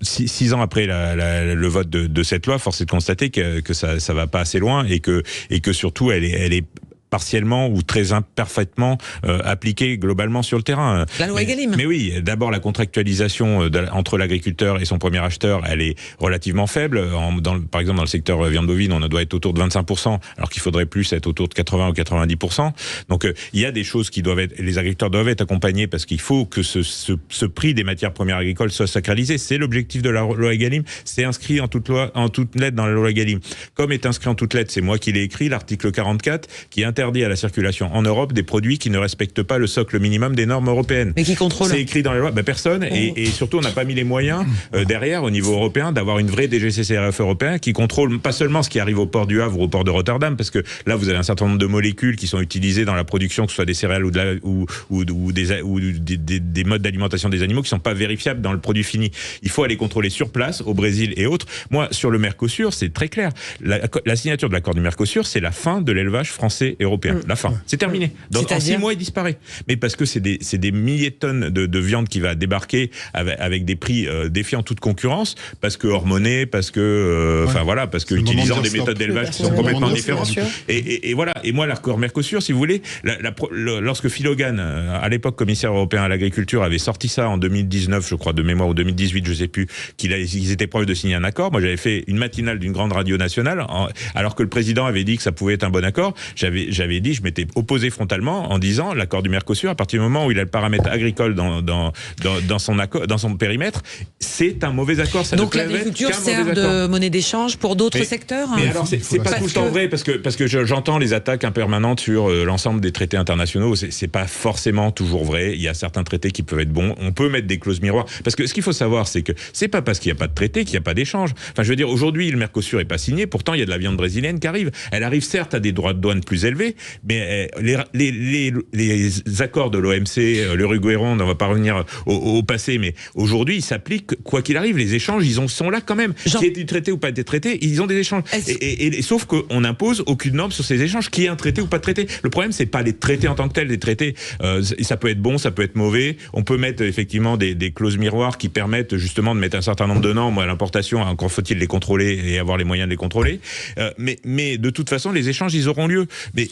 6 ans après le vote de cette loi, force est de constater que ça va pas assez loin et que surtout elle est partiellement ou très imparfaitement appliquée globalement sur le terrain. La loi Egalim. Mais oui, d'abord la contractualisation entre l'agriculteur et son premier acheteur, elle est relativement faible. Par exemple, dans le secteur viande bovine, on doit être autour de 25%, alors qu'il faudrait plus être autour de 80 ou 90%. Donc il y a des choses qui doivent être, les agriculteurs doivent être accompagnés parce qu'il faut que ce prix des matières premières agricoles soit sacralisé. C'est l'objectif de la loi Egalim. C'est inscrit en toute lettre dans la loi Egalim. Comme est inscrit en toute lettre, c'est moi qui l'ai écrit, l'article 44, qui interdit à la circulation en Europe des produits qui ne respectent pas le socle minimum des normes européennes. Mais qui contrôle? C'est écrit dans la loi. Personne. Et surtout, on n'a pas mis les moyens derrière, au niveau européen, d'avoir une vraie DGCCRF européen qui contrôle pas seulement ce qui arrive au port du Havre ou au port de Rotterdam, parce que là, vous avez un certain nombre de molécules qui sont utilisées dans la production, que ce soit des céréales ou des modes d'alimentation des animaux qui sont pas vérifiables dans le produit fini. Il faut aller contrôler sur place, au Brésil et autres. Moi, sur le Mercosur, c'est très clair. La signature de l'accord du Mercosur, c'est la fin de l'élevage français et européen. La fin. C'est terminé. Donc, en 6 mois, il disparaît. Mais parce que c'est des milliers de tonnes de viande qui va débarquer avec des prix défiant toute concurrence, parce que hormonés, parce que, parce que utilisant des méthodes d'élevage qui sont complètement différentes. Et voilà. Et moi, l'accord Mercosur, si vous voulez, lorsque Phil Hogan, à l'époque commissaire européen à l'agriculture, avait sorti ça en 2019, je crois, de mémoire, ou 2018, je sais plus, qu'ils étaient proches de signer un accord. Moi, j'avais fait une matinale d'une grande radio nationale, alors que le président avait dit que ça pouvait être un bon accord. J'avais dit, je m'étais opposé frontalement en disant l'accord du Mercosur, à partir du moment où il a le paramètre agricole dans son périmètre, c'est un mauvais accord. Donc l'agriculture sert de monnaie d'échange pour d'autres secteurs. Mais alors c'est pas tout le temps vrai, parce que j'entends les attaques impermanentes sur l'ensemble des traités internationaux. C'est pas forcément toujours vrai. Il y a certains traités qui peuvent être bons. On peut mettre des clauses miroirs, parce que ce qu'il faut savoir, c'est que c'est pas parce qu'il n'y a pas de traité qu'il n'y a pas d'échange. Enfin, je veux dire, aujourd'hui le Mercosur est pas signé, pourtant il y a de la viande brésilienne qui arrive. Elle arrive certes à des droits de douane plus élevés, mais les accords de l'OMC, l'Uruguay-Ronde, on va pas revenir au passé, mais aujourd'hui, ils s'appliquent quoi qu'il arrive. Les échanges, sont là quand même. Qu'il y ait du traité ou pas des traités, ils ont des échanges. Sauf qu'on n'impose aucune norme sur ces échanges, qu'il y ait un traité ou pas de traité. Le problème, c'est pas les traités en tant que tels. Les traités, ça peut être bon, ça peut être mauvais. On peut mettre effectivement des clauses miroirs qui permettent justement de mettre un certain nombre de normes à l'importation. Encore faut-il les contrôler et avoir les moyens de les contrôler. Mais de toute façon, les échanges, ils auront lieu. Mais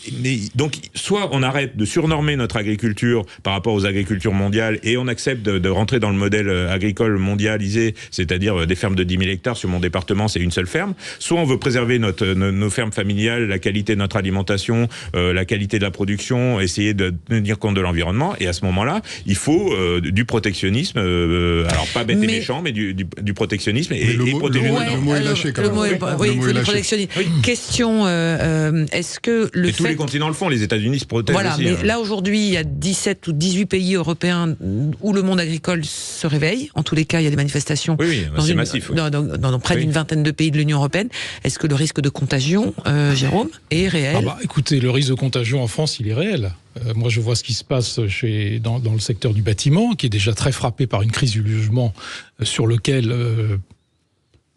donc, soit on arrête de surnormer notre agriculture par rapport aux agricultures mondiales et on accepte de rentrer dans le modèle agricole mondialisé, c'est-à-dire des fermes de 10 000 hectares. Sur mon département, c'est une seule ferme. Soit on veut préserver nos fermes familiales, la qualité de notre alimentation, la qualité de la production, essayer de tenir compte de l'environnement. Et à ce moment-là, il faut du protectionnisme. Alors pas bête et méchant, mais du protectionnisme et protéger nos normes. Le mot est lâché quand même. Oui, il faut du protectionnisme. Question, est-ce que tous les continents le font, les États-Unis se protègent aussi. Mais là aujourd'hui, il y a 17 ou 18 pays européens où le monde agricole se réveille. En tous les cas, il y a des manifestations. C'est massif. Dans près d'une vingtaine de pays de l'Union européenne. Est-ce que le risque de contagion, Jérôme, est réel? Écoutez, le risque de contagion en France, il est réel. Moi, je vois ce qui se passe dans le secteur du bâtiment, qui est déjà très frappé par une crise du logement sur lequel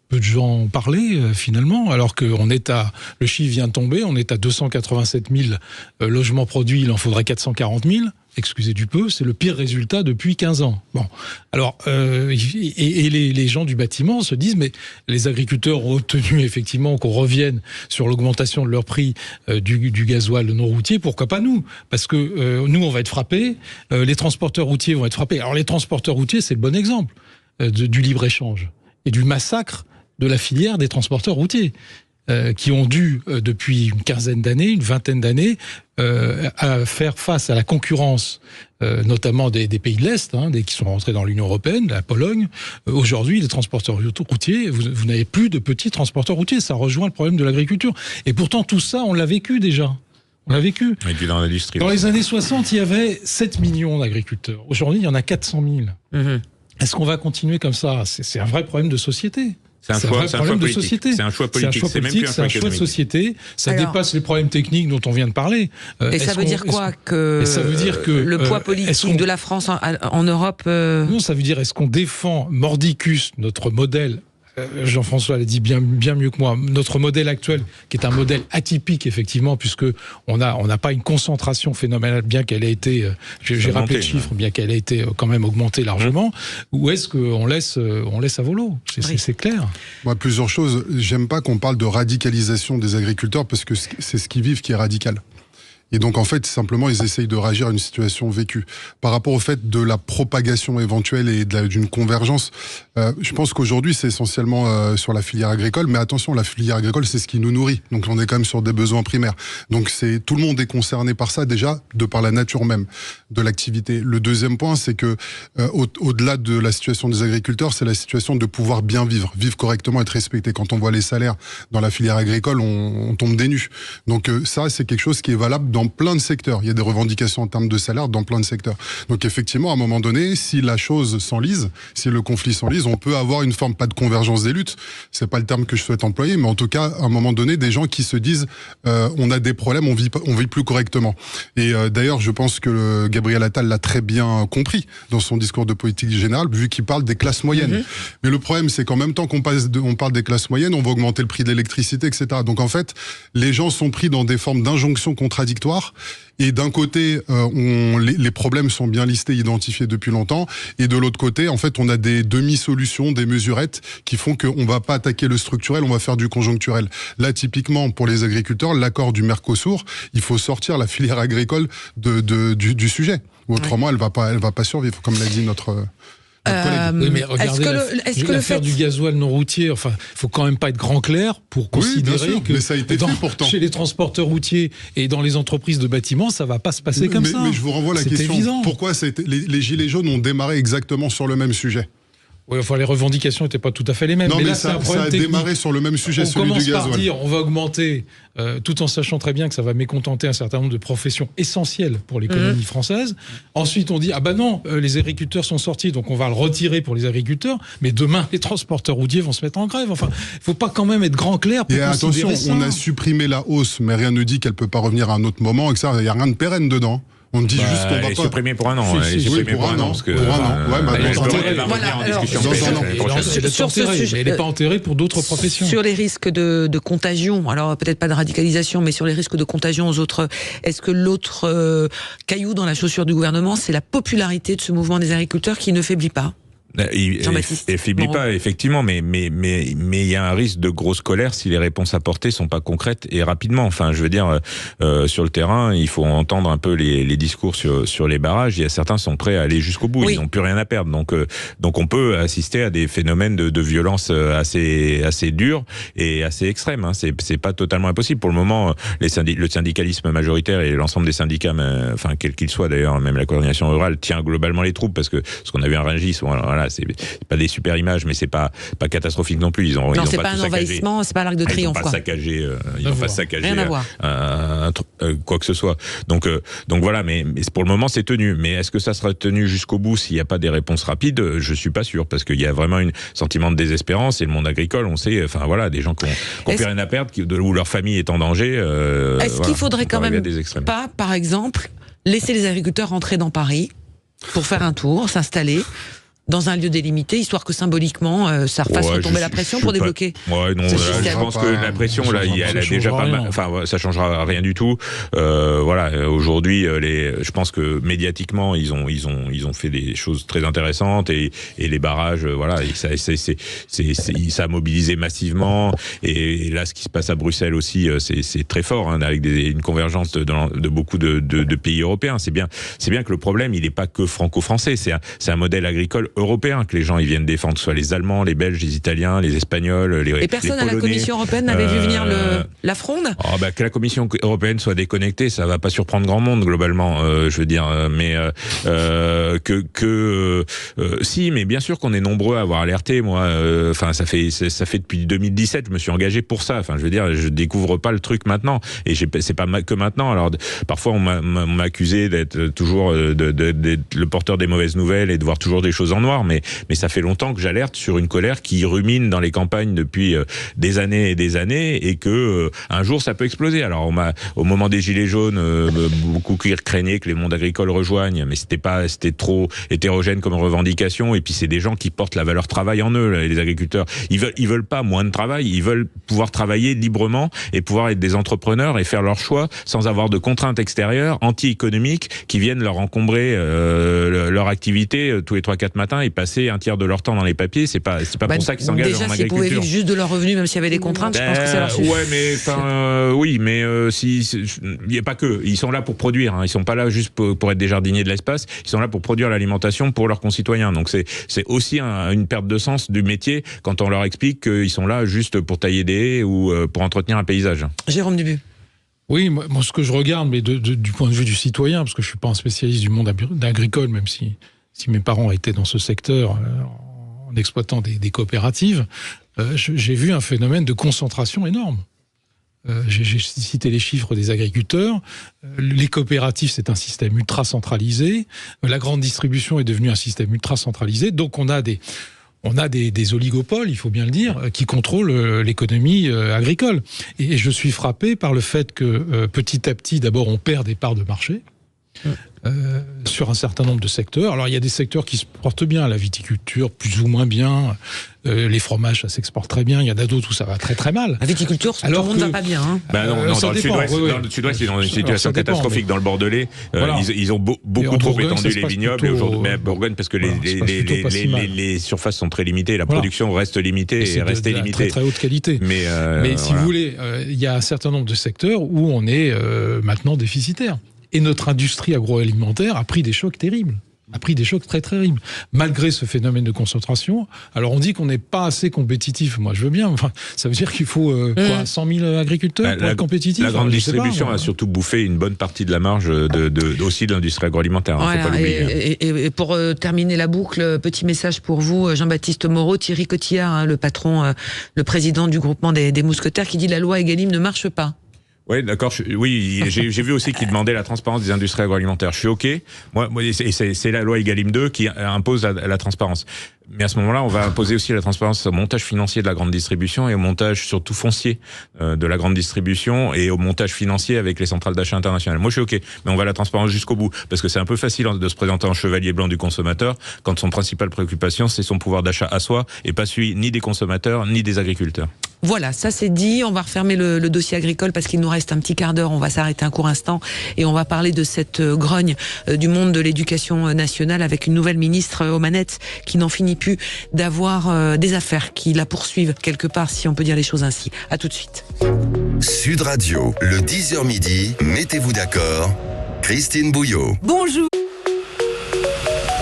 peu de gens parlaient finalement, alors que le chiffre vient de tomber, on est à 287 000 logements produits, il en faudrait 440 000. excusez du peu, c'est le pire résultat depuis 15 ans. Bon, alors, les gens du bâtiment se disent, mais les agriculteurs ont obtenu effectivement qu'on revienne sur l'augmentation de leur prix du gasoil non routier, pourquoi pas nous? Parce que nous, on va être frappés, les transporteurs routiers vont être frappés. Alors les transporteurs routiers, c'est le bon exemple du libre-échange et du massacre de la filière des transporteurs routiers. Qui ont dû, depuis une quinzaine d'années, une vingtaine d'années, à faire face à la concurrence, notamment des pays de l'Est, qui sont rentrés dans l'Union européenne, la Pologne. Aujourd'hui, les transporteurs routiers, vous n'avez plus de petits transporteurs routiers. Ça rejoint le problème de l'agriculture. Et pourtant, tout ça, on l'a vécu déjà. On l'a vécu. Et puis dans l'industrie. Dans les années 60, il y avait 7 millions d'agriculteurs. Aujourd'hui, il y en a 400 000. Est-ce qu'on va continuer comme ça? C'est un vrai problème de société. C'est un choix politique. C'est un choix politique. C'est même plus un choix de société. Ça dépasse les problèmes techniques dont on vient de parler. Et ça veut dire quoi que le poids politique de la France en Europe Non, ça veut dire est-ce qu'on défend mordicus, notre modèle? Jean-François l'a dit bien mieux que moi. Notre modèle actuel, qui est un modèle atypique effectivement, puisque on n'a pas une concentration phénoménale, bien qu'elle ait été, j'ai rappelé le chiffre, bien qu'elle ait été quand même augmentée largement. Ou est-ce qu'on laisse à volo? C'est clair. Moi, plusieurs choses. J'aime pas qu'on parle de radicalisation des agriculteurs parce que c'est ce qu'ils vivent qui est radical. Et donc, en fait, simplement, ils essayent de réagir à une situation vécue. Par rapport au fait de la propagation éventuelle et d'une convergence, je pense qu'aujourd'hui, c'est essentiellement sur la filière agricole. Mais attention, la filière agricole, c'est ce qui nous nourrit. Donc, on est quand même sur des besoins primaires. Donc, tout le monde est concerné par ça, déjà, de par la nature même de l'activité. Le deuxième point, c'est que au-delà de la situation des agriculteurs, c'est la situation de pouvoir bien vivre correctement, être respecté. Quand on voit les salaires dans la filière agricole, on tombe des nues. Donc, ça, c'est quelque chose qui est valable dans plein de secteurs. Il y a des revendications en termes de salaire dans plein de secteurs. Donc effectivement, à un moment donné, si la chose s'enlise, si le conflit s'enlise, on peut avoir une forme, pas de convergence des luttes, c'est pas le terme que je souhaite employer, mais en tout cas, à un moment donné, des gens qui se disent on a des problèmes, on vit plus correctement. Et d'ailleurs, je pense que Gabriel Attal l'a très bien compris dans son discours de politique générale, vu qu'il parle des classes moyennes. Mais le problème, c'est qu'en même temps qu'on parle des classes moyennes, on va augmenter le prix de l'électricité, etc. Donc en fait, les gens sont pris dans des formes d'injonctions contradictoires. Et d'un côté, les problèmes sont bien listés, identifiés depuis longtemps. Et de l'autre côté, en fait, on a des demi-solutions, des mesurettes qui font qu'on va pas attaquer le structurel, on va faire du conjoncturel. Là, typiquement, pour les agriculteurs, l'accord du Mercosur, il faut sortir la filière agricole du sujet. Autrement, elle va pas survivre, comme l'a dit notre... Oui, mais regardez, l'affaire du gasoil non routier, enfin, il faut quand même pas être grand clair pour considérer que ça a été fait pourtant. Chez les transporteurs routiers et dans les entreprises de bâtiments, ça va pas se passer comme ça. Mais je vous renvoie la question. Évident. Pourquoi les Gilets jaunes ont démarré exactement sur le même sujet? Oui, enfin, les revendications n'étaient pas tout à fait les mêmes. Non, mais là, ça a démarré sur le même sujet, celui du gasoil. On commence par dire, on va augmenter, tout en sachant très bien que ça va mécontenter un certain nombre de professions essentielles pour l'économie française. Ensuite, on dit, ah ben non, les agriculteurs sont sortis, donc on va le retirer pour les agriculteurs, mais demain, les transporteurs routiers vont se mettre en grève. Enfin, il faut pas quand même être grand clair pour considérer ça. On a supprimé la hausse, mais rien ne dit qu'elle peut pas revenir à un autre moment, et que ça, il n'y a rien de pérenne dedans. On dit juste qu'on va pas... supprimer pour un an. Pour un an. Mais elle n'est pas enterrée pour d'autres professions. Sur les risques de contagion, alors peut-être pas de radicalisation, mais sur les risques de contagion aux autres, est-ce que l'autre caillou dans la chaussure du gouvernement, c'est la popularité de ce mouvement des agriculteurs qui ne faiblit pas? Il faiblit pas, effectivement, mais il y a un risque de grosse colère si les réponses apportées sont pas concrètes et rapidement. Enfin, je veux dire, sur le terrain, il faut entendre un peu les discours sur les barrages. Il y a certains sont prêts à aller jusqu'au bout. Oui. Ils n'ont plus rien à perdre. Donc on peut assister à des phénomènes de violence assez durs et assez extrêmes. Hein. C'est pas totalement impossible. Pour le moment, le syndicalisme majoritaire et l'ensemble des syndicats, enfin quel qu'il soit d'ailleurs, même la coordination rurale tient globalement les troupes parce que ce qu'on a vu à Rungis, voilà, c'est pas des super images, mais c'est pas catastrophique non plus. Non, c'est pas un envahissement, c'est pas l'arc de triomphe. Ils n'ont pas saccagé quoi que ce soit. Donc voilà, mais pour le moment c'est tenu. Mais est-ce que ça sera tenu jusqu'au bout s'il n'y a pas des réponses rapides? Je suis pas sûr, parce qu'il y a vraiment un sentiment de désespérance. Et le monde agricole, on sait, enfin voilà, des gens qui ont plus rien à perdre, où leur famille est en danger. Est-ce qu'il faudrait quand même pas, par exemple, laisser les agriculteurs rentrer dans Paris pour faire un tour, s'installer, dans un lieu délimité, histoire que symboliquement, ça fasse retomber la pression pour débloquer. Ouais, non, je pense que la pression, là, elle a déjà pas mal. Enfin, ça changera rien du tout. Voilà, aujourd'hui, je pense que médiatiquement, ils ont fait des choses très intéressantes et les barrages, voilà, ça a mobilisé massivement. Et là, ce qui se passe à Bruxelles aussi, c'est très fort, hein, avec une convergence de beaucoup de pays européens. C'est bien que le problème, il n'est pas que franco-français. C'est un modèle agricole européen que les gens ils viennent défendre, que ce soit les Allemands, les Belges, les Italiens, les Espagnols, les Polonais. Et personne à la Commission européenne n'avait vu venir la fronde. Que la Commission européenne soit déconnectée, ça va pas surprendre grand monde globalement. Je veux dire, mais si, mais bien sûr qu'on est nombreux à avoir alerté. Moi, enfin, ça fait depuis 2017, je me suis engagé pour ça. Enfin, je veux dire, je découvre pas le truc maintenant, et c'est pas que maintenant. Alors, parfois, on m'a accusé d'être toujours d'être le porteur des mauvaises nouvelles et de voir toujours des choses en noir, mais ça fait longtemps que j'alerte sur une colère qui rumine dans les campagnes depuis des années et des années, et que un jour ça peut exploser. Alors, au moment des Gilets jaunes, beaucoup qui craignaient que les mondes agricoles rejoignent, mais c'était trop hétérogène comme revendication. Et puis c'est des gens qui portent la valeur travail en eux, les agriculteurs. Ils veulent pas moins de travail, ils veulent pouvoir travailler librement et pouvoir être des entrepreneurs et faire leur choix sans avoir de contraintes extérieures anti-économiques qui viennent leur encombrer leur activité tous les 3-4 matins et passer un tiers de leur temps dans les papiers. C'est pas pour ça qu'ils s'engagent en agriculture. Déjà, s'ils pouvaient vivre juste de leurs revenus, même s'il y avait des contraintes, je pense que ça leur suffit. Ouais, mais il y a pas que. Ils sont là pour produire. Hein. Ils sont pas là juste pour être des jardiniers de l'espace. Ils sont là pour produire l'alimentation pour leurs concitoyens. Donc c'est aussi une perte de sens du métier quand on leur explique qu'ils sont là juste pour tailler des haies ou pour entretenir un paysage. Jérôme Dubu. Oui, moi, ce que je regarde, mais du point de vue du citoyen, parce que je suis pas un spécialiste du monde agricole, même si mes parents étaient dans ce secteur en exploitant des coopératives, j'ai vu un phénomène de concentration énorme. J'ai cité les chiffres des agriculteurs. Les coopératives, c'est un système ultra centralisé. La grande distribution est devenue un système ultra centralisé. Donc on a des oligopoles, il faut bien le dire, qui contrôlent l'économie agricole. Et je suis frappé par le fait que petit à petit, d'abord, on perd des parts de marché sur un certain nombre de secteurs. Alors il y a des secteurs qui se portent bien, la viticulture plus ou moins bien, les fromages ça s'exporte très bien, il y en a d'autres où ça va très très mal. La viticulture, tout le monde ne va pas bien. Hein. Non, dans le sud-ouest, c'est dans une situation catastrophique. Dans le Bordelais, voilà. Ils ont beaucoup trop étendu les vignobles, et aujourd'hui, mais Bourgogne, parce que les surfaces sont très limitées, la production reste limitée et reste limitée. Très très haute qualité. Mais si vous voulez, il y a un certain nombre de secteurs où on est maintenant déficitaire. Et notre industrie agroalimentaire a pris des chocs terribles. A pris des chocs très très terribles. Malgré ce phénomène de concentration, alors on dit qu'on n'est pas assez compétitif. Moi je veux bien, enfin, ça veut dire qu'il faut 100 000 agriculteurs pour être compétitif. La grande distribution a surtout bouffé une bonne partie de la marge aussi de l'industrie agroalimentaire. Voilà, faut pas l'oublier. Et pour terminer la boucle, petit message pour vous, Jean-Baptiste Moreau, Thierry Cotillard, le patron, le président du groupement des mousquetaires, qui dit la loi Egalim ne marche pas. Oui, d'accord. Oui, j'ai vu aussi qu'il demandait la transparence des industries agroalimentaires. Je suis OK. Moi, c'est la loi Egalim 2 qui impose la transparence. Mais à ce moment-là, on va imposer aussi la transparence au montage financier de la grande distribution et au montage surtout foncier de la grande distribution et au montage financier avec les centrales d'achat internationales. Moi, je suis OK, mais on va la transparence jusqu'au bout parce que c'est un peu facile de se présenter en chevalier blanc du consommateur quand son principale préoccupation, c'est son pouvoir d'achat à soi et pas celui ni des consommateurs ni des agriculteurs. Voilà, ça c'est dit. On va refermer le dossier agricole parce qu'il nous reste un petit quart d'heure. On va s'arrêter un court instant et on va parler de cette grogne du monde de l'éducation nationale avec une nouvelle ministre aux manettes qui n'en finit plus d'avoir des affaires qui la poursuivent quelque part, si on peut dire les choses ainsi. À tout de suite. Sud Radio, le 10h midi, mettez-vous d'accord. Christine Bouillot. Bonjour.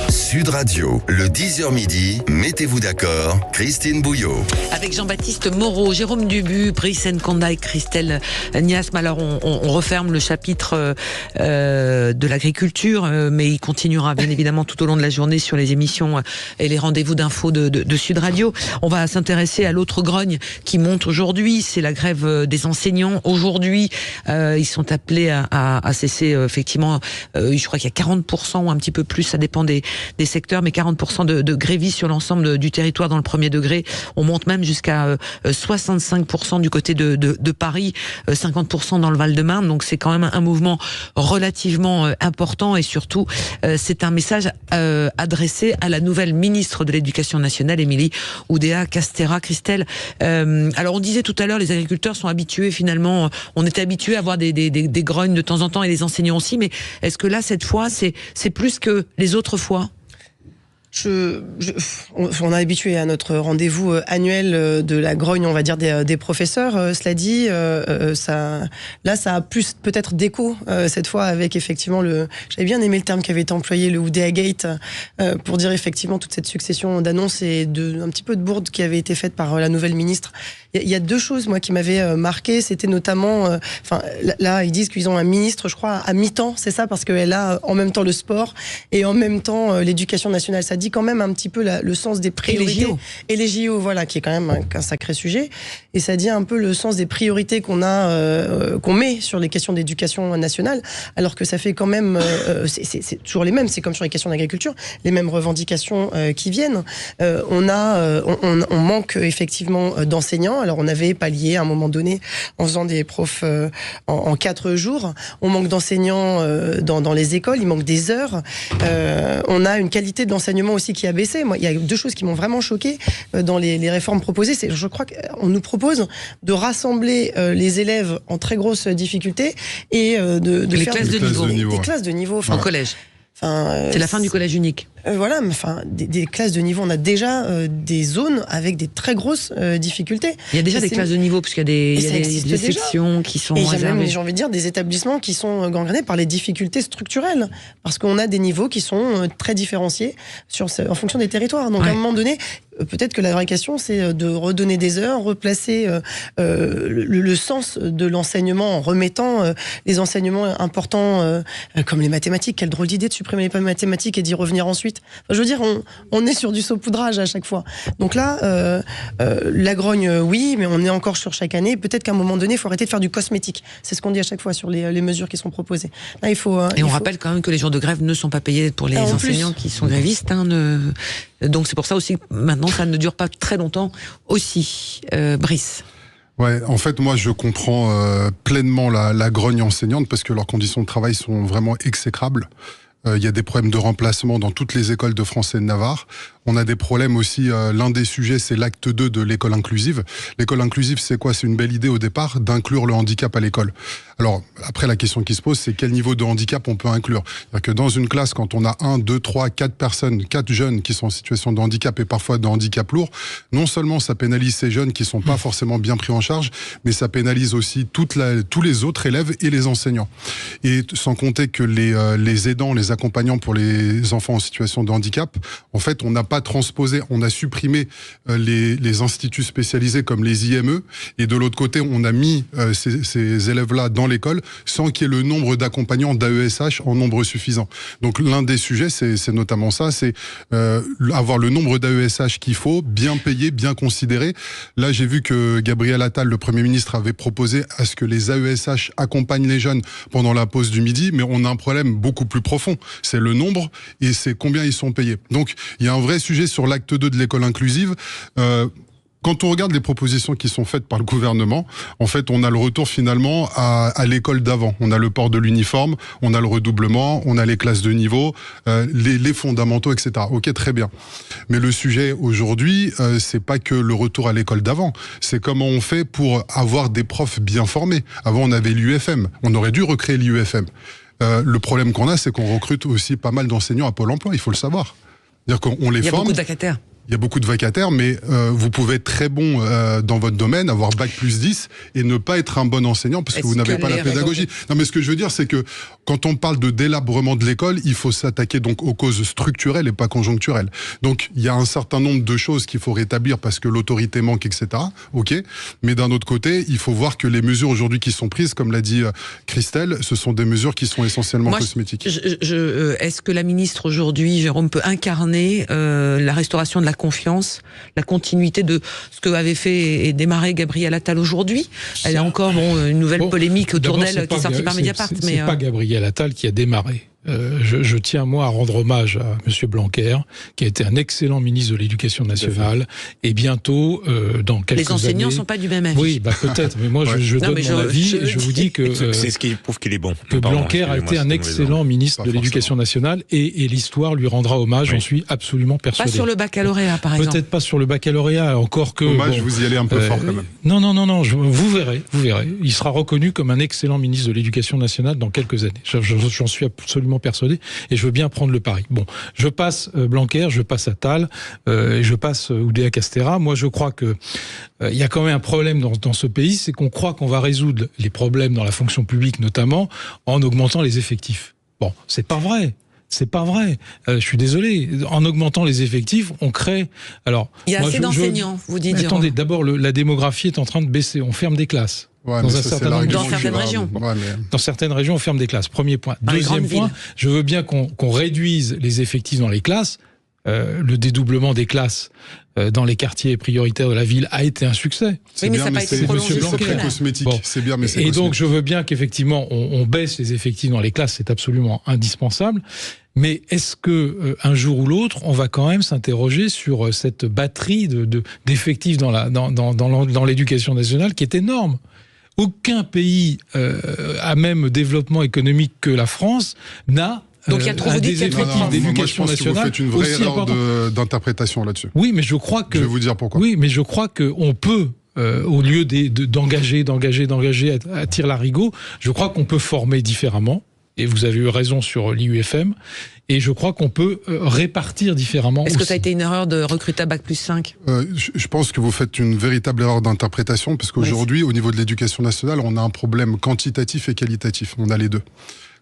Sud Radio, le 10h midi, mettez-vous d'accord, Christine Bouillot. Avec Jean-Baptiste Moreau, Jérôme Dubu, Brice Nkonda et Christelle Niasme. Alors on referme le chapitre de l'agriculture, mais il continuera bien évidemment tout au long de la journée sur les émissions et les rendez-vous d'infos de Sud Radio. On va s'intéresser à l'autre grogne qui monte aujourd'hui, c'est la grève des enseignants. Aujourd'hui, ils sont appelés à cesser effectivement, je crois qu'il y a 40% ou un petit peu plus, ça dépend des des secteurs, mais 40% de grévistes sur l'ensemble du territoire dans le premier degré. On monte même jusqu'à 65% du côté de Paris, 50% dans le Val-de-Marne. Donc c'est quand même un mouvement relativement important, et surtout c'est un message adressé à la nouvelle ministre de l'Éducation nationale, Émilie Oudéa-Castéra. Christelle, alors on disait tout à l'heure, les agriculteurs sont habitués finalement, on était habitués à avoir des grognes de temps en temps, et les enseignants aussi, mais est-ce que là, cette fois, c'est plus que les autres fois ? On a habitué à notre rendez-vous annuel de la grogne, on va dire, des professeurs. Cela dit, ça a plus peut-être d'écho cette fois, avec effectivement j'avais bien aimé le terme qui avait été employé, le Oudéa Gate, pour dire effectivement toute cette succession d'annonces et un petit peu de bourde qui avait été faite par la nouvelle ministre. Il y a deux choses, moi, qui m'avaient marqué. C'était notamment, là, ils disent qu'ils ont un ministre, je crois, à mi-temps, c'est ça, parce qu'elle a en même temps le sport et en même temps l'éducation nationale. Ça dit quand même un petit peu le sens des priorités. Et les JO, voilà, qui est quand même un sacré sujet. Et ça dit un peu le sens des priorités qu'on met sur les questions d'éducation nationale, alors que ça fait quand même, c'est toujours les mêmes. C'est comme sur les questions d'agriculture, les mêmes revendications qui viennent. On manque effectivement d'enseignants. Alors on avait pallié à un moment donné en faisant des profs en 4 jours. On manque d'enseignants dans les écoles, il manque des heures. On a une qualité de l'enseignement aussi qui a baissé. Moi, il y a deux choses qui m'ont vraiment choquée dans les réformes proposées. Je crois qu'on nous propose de rassembler les élèves en très grosse difficulté et de les faire classes de niveau. Des classes de niveau. En collège. C'est la fin du collège unique. Voilà, enfin, des classes de niveau, on a déjà des zones avec des très grosses difficultés. Il y a déjà des classes de niveau, parce qu'il y a des sections qui sont réservées. J'ai envie de dire des établissements qui sont gangrénés par les difficultés structurelles, parce qu'on a des niveaux qui sont très différenciés en fonction des territoires. Donc à un moment donné, peut-être que la vraie question, c'est de redonner des heures, replacer le sens de l'enseignement en remettant les enseignements importants comme les mathématiques. Quelle drôle d'idée de supprimer les mathématiques et d'y revenir ensuite. Enfin, je veux dire, on est sur du saupoudrage à chaque fois. Donc là, la grogne, oui, mais on est encore sur chaque année. Peut-être qu'à un moment donné, il faut arrêter de faire du cosmétique. C'est ce qu'on dit à chaque fois sur les mesures qui sont proposées. Là, on rappelle quand même que les jours de grève ne sont pas payés pour les enseignants qui sont grévistes. Donc c'est pour ça aussi que maintenant, ça ne dure pas très longtemps aussi. Brice. Ouais, en fait, moi, je comprends pleinement la grogne enseignante, parce que leurs conditions de travail sont vraiment exécrables. Il y a des problèmes de remplacement dans toutes les écoles de France et de Navarre. On a des problèmes aussi, l'un des sujets, c'est l'acte 2 de l'école inclusive. L'école inclusive, c'est quoi? C'est une belle idée au départ d'inclure le handicap à l'école. Alors, après, la question qui se pose, c'est quel niveau de handicap on peut inclure? C'est-à-dire que dans une classe, quand on a 1, 2, 3, 4 personnes, 4 jeunes qui sont en situation de handicap et parfois de handicap lourd, non seulement ça pénalise ces jeunes qui sont pas forcément bien pris en charge, mais ça pénalise aussi tous les autres élèves et les enseignants. Et sans compter que les aidants, les accompagnants pour les enfants en situation de handicap, en fait, on n'a pas transposé, on a supprimé les instituts spécialisés comme les IME, et de l'autre côté, on a mis ces élèves-là dans l'école sans qu'il y ait le nombre d'accompagnants d'AESH en nombre suffisant. Donc l'un des sujets, c'est notamment ça, c'est avoir le nombre d'AESH qu'il faut, bien payé, bien considéré. Là, j'ai vu que Gabriel Attal, le Premier ministre, avait proposé à ce que les AESH accompagnent les jeunes pendant la pause du midi, mais on a un problème beaucoup plus profond. C'est le nombre et c'est combien ils sont payés. Donc, il y a un vrai sujet sur l'acte 2 de l'école inclusive. Quand on regarde les propositions qui sont faites par le gouvernement, en fait, on a le retour finalement à l'école d'avant. On a le port de l'uniforme, on a le redoublement, on a les classes de niveau, les fondamentaux, etc. Ok, très bien. Mais le sujet aujourd'hui, c'est pas que le retour à l'école d'avant. C'est comment on fait pour avoir des profs bien formés. Avant, on avait l'UFM. On aurait dû recréer l'UFM. Le problème qu'on a, c'est qu'on recrute aussi pas mal d'enseignants à Pôle emploi, il faut le savoir. C'est-à-dire qu'on les forme. Il y a beaucoup de vacataires. Il y a beaucoup de vacataires, mais vous pouvez être très bon dans votre domaine, avoir bac plus 10 et ne pas être un bon enseignant parce que vous n'avez pas la pédagogie. Non, mais ce que je veux dire, c'est que quand on parle de délabrement de l'école, il faut s'attaquer donc aux causes structurelles et pas conjoncturelles. Donc, il y a un certain nombre de choses qu'il faut rétablir parce que l'autorité manque, etc. Ok. Mais d'un autre côté, il faut voir que les mesures aujourd'hui qui sont prises, comme l'a dit Christelle, ce sont des mesures qui sont essentiellement cosmétiques. Est-ce que la ministre aujourd'hui, Jérôme, peut incarner la restauration de la confiance, la continuité de ce que avait fait et démarré Gabriel Attal aujourd'hui? Elle a encore une nouvelle polémique autour d'elle qui est sortie par Mediapart. C'est pas Gabriel Attal qui a démarré. je tiens, moi, à rendre hommage à M. Blanquer, qui a été un excellent ministre de l'Éducation nationale, et bientôt, dans quelques années... Les enseignants ne sont pas du même avis. Oui, peut-être, mais moi, je donne mon avis, et je vous dis que... c'est ce qui prouve qu'il est bon. Que Blanquer a été un excellent ministre de l'Éducation nationale, et l'histoire lui rendra hommage, j'en suis absolument persuadé. Pas sur le baccalauréat, par exemple. Peut-être pas sur le baccalauréat, encore que... Hommage, vous y allez un peu fort, quand même. Non, vous verrez. Il sera reconnu comme un excellent ministre de l'Éducation nationale dans quelques années. J'en suis absolument persuadé, et je veux bien prendre le pari. Bon, je passe Blanquer, je passe Attal, et je passe Oudéa Castéra. Moi, je crois que il y a quand même un problème dans ce pays, c'est qu'on croit qu'on va résoudre les problèmes dans la fonction publique, notamment en augmentant les effectifs. Bon, c'est pas vrai. C'est pas vrai. Je suis désolé. En augmentant les effectifs, on crée... Alors, il y a assez d'enseignants, vous dites. Attendez, d'abord, la démographie est en train de baisser. On ferme des classes. Ouais, dans certaines régions. Dans certaines régions, on ferme des classes. Premier point. Deuxième point, je veux bien qu'on réduise les effectifs dans les classes. Le dédoublement des classes dans les quartiers prioritaires de la ville a été un succès. Oui, mais ça n'a pas été prolongé. C'est très cosmétique. Bon. C'est bien, mais c'est cosmétique. Donc, je veux bien qu'effectivement, on baisse les effectifs dans les classes. C'est absolument indispensable. Mais est-ce que un jour ou l'autre, on va quand même s'interroger sur cette batterie d'effectifs dans l'éducation nationale qui est énorme? Aucun pays à même développement économique que la France n'a donc il y a trop des effectifs d'éducation nationale. Vous faites une vraie erreur d'interprétation là-dessus. Oui, mais je crois que... Je vais vous dire pourquoi. Oui, mais je crois qu'on peut, au lieu d'engager à tire-larigot, je crois qu'on peut former différemment. Et vous avez eu raison sur l'IUFM. Et je crois qu'on peut répartir différemment. Est-ce que ça a été une erreur de recruter à Bac+5 ? Je pense que vous faites une véritable erreur d'interprétation, parce qu'aujourd'hui, au niveau de l'éducation nationale, on a un problème quantitatif et qualitatif. On a les deux.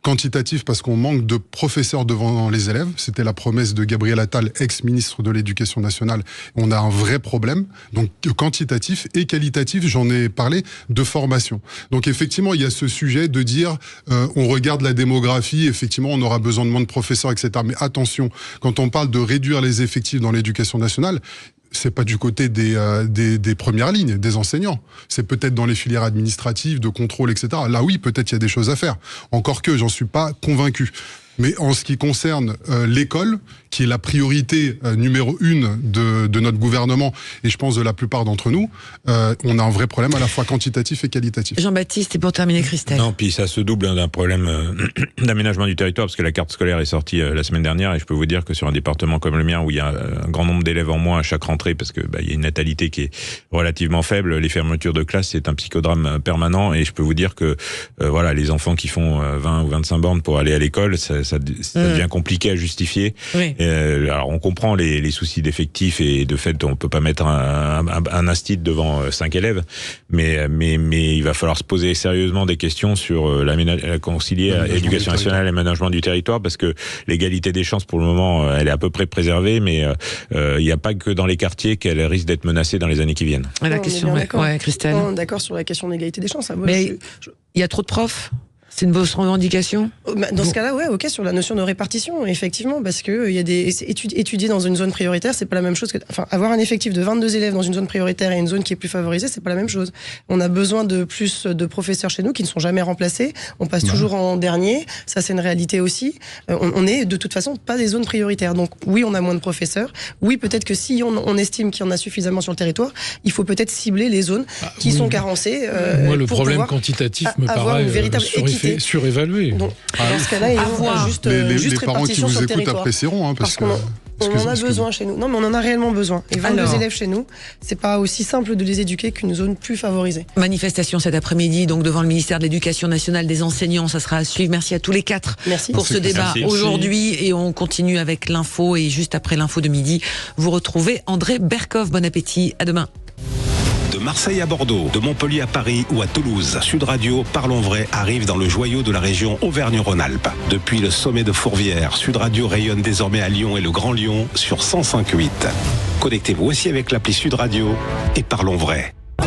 Quantitatif parce qu'on manque de professeurs devant les élèves. C'était la promesse de Gabriel Attal, ex-ministre de l'Éducation nationale. On a un vrai problème. Donc quantitatif et qualitatif, j'en ai parlé, de formation. Donc effectivement, il y a ce sujet de dire on regarde la démographie, effectivement, on aura besoin de moins de professeurs, etc. Mais attention, quand on parle de réduire les effectifs dans l'éducation nationale, c'est pas du côté des premières lignes, des enseignants. C'est peut-être dans les filières administratives, de contrôle, etc. Là, oui, peut-être il y a des choses à faire. Encore que, j'en suis pas convaincu. Mais en ce qui concerne l'école, qui est la priorité numéro 1 de notre gouvernement, et je pense de la plupart d'entre nous, on a un vrai problème à la fois quantitatif et qualitatif. Jean-Baptiste, et pour terminer, Christelle. Non, puis ça se double d'un problème d'aménagement du territoire, parce que la carte scolaire est sortie la semaine dernière, et je peux vous dire que sur un département comme le mien, où il y a un grand nombre d'élèves en moins à chaque rentrée, parce que il y a une natalité qui est relativement faible, les fermetures de classes, c'est un psychodrame permanent, et je peux vous dire que voilà, les enfants qui font 20 ou 25 bornes pour aller à l'école, ça devient compliqué à justifier. Oui. Alors on comprend les soucis d'effectifs, et de fait on peut pas mettre un instit devant 5 élèves, mais il va falloir se poser sérieusement des questions sur concilier l'éducation nationale et l'aménagement du territoire, parce que l'égalité des chances pour le moment elle est à peu près préservée, mais il n'y a pas que dans les quartiers qu'elle risque d'être menacée dans les années qui viennent. La question, Christelle. D'accord sur la question de l'égalité des chances. Moi, mais il y a trop de profs. C'est une grosse revendication ? Dans ce cas-là, ouais, ok, sur la notion de répartition, effectivement, parce que il y a des étudier dans une zone prioritaire, c'est pas la même chose que, enfin, avoir un effectif de 22 élèves dans une zone prioritaire et une zone qui est plus favorisée, c'est pas la même chose. On a besoin de plus de professeurs chez nous qui ne sont jamais remplacés. On passe toujours en dernier. Ça, c'est une réalité aussi. On est de toute façon pas des zones prioritaires. Donc oui, on a moins de professeurs. Oui, peut-être que si on estime qu'il y en a suffisamment sur le territoire, il faut peut-être cibler les zones qui sont carencées. Moi, le problème quantitatif me paraît une véritable équité. Surévalué. Donc, dans ce cas-là, il y a juste les parents qui répartition vous sur le écoutent territoire. apprécieront, parce que... On en a besoin chez nous. Non, mais on en a réellement besoin. Et 22 élèves chez nous, c'est pas aussi simple de les éduquer qu'une zone plus favorisée. Manifestation cet après-midi, donc devant le ministère de l'Éducation nationale, des enseignants, ça sera à suivre. Merci à tous les 4 pour ce débat aujourd'hui. Et on continue avec l'info. Et juste après l'info de midi, vous retrouvez André Berkoff. Bon appétit. À demain. De Marseille à Bordeaux, de Montpellier à Paris ou à Toulouse, Sud Radio, Parlons Vrai arrive dans le joyau de la région Auvergne-Rhône-Alpes. Depuis le sommet de Fourvière, Sud Radio rayonne désormais à Lyon et le Grand Lyon sur 105.8. Connectez-vous aussi avec l'appli Sud Radio et Parlons Vrai.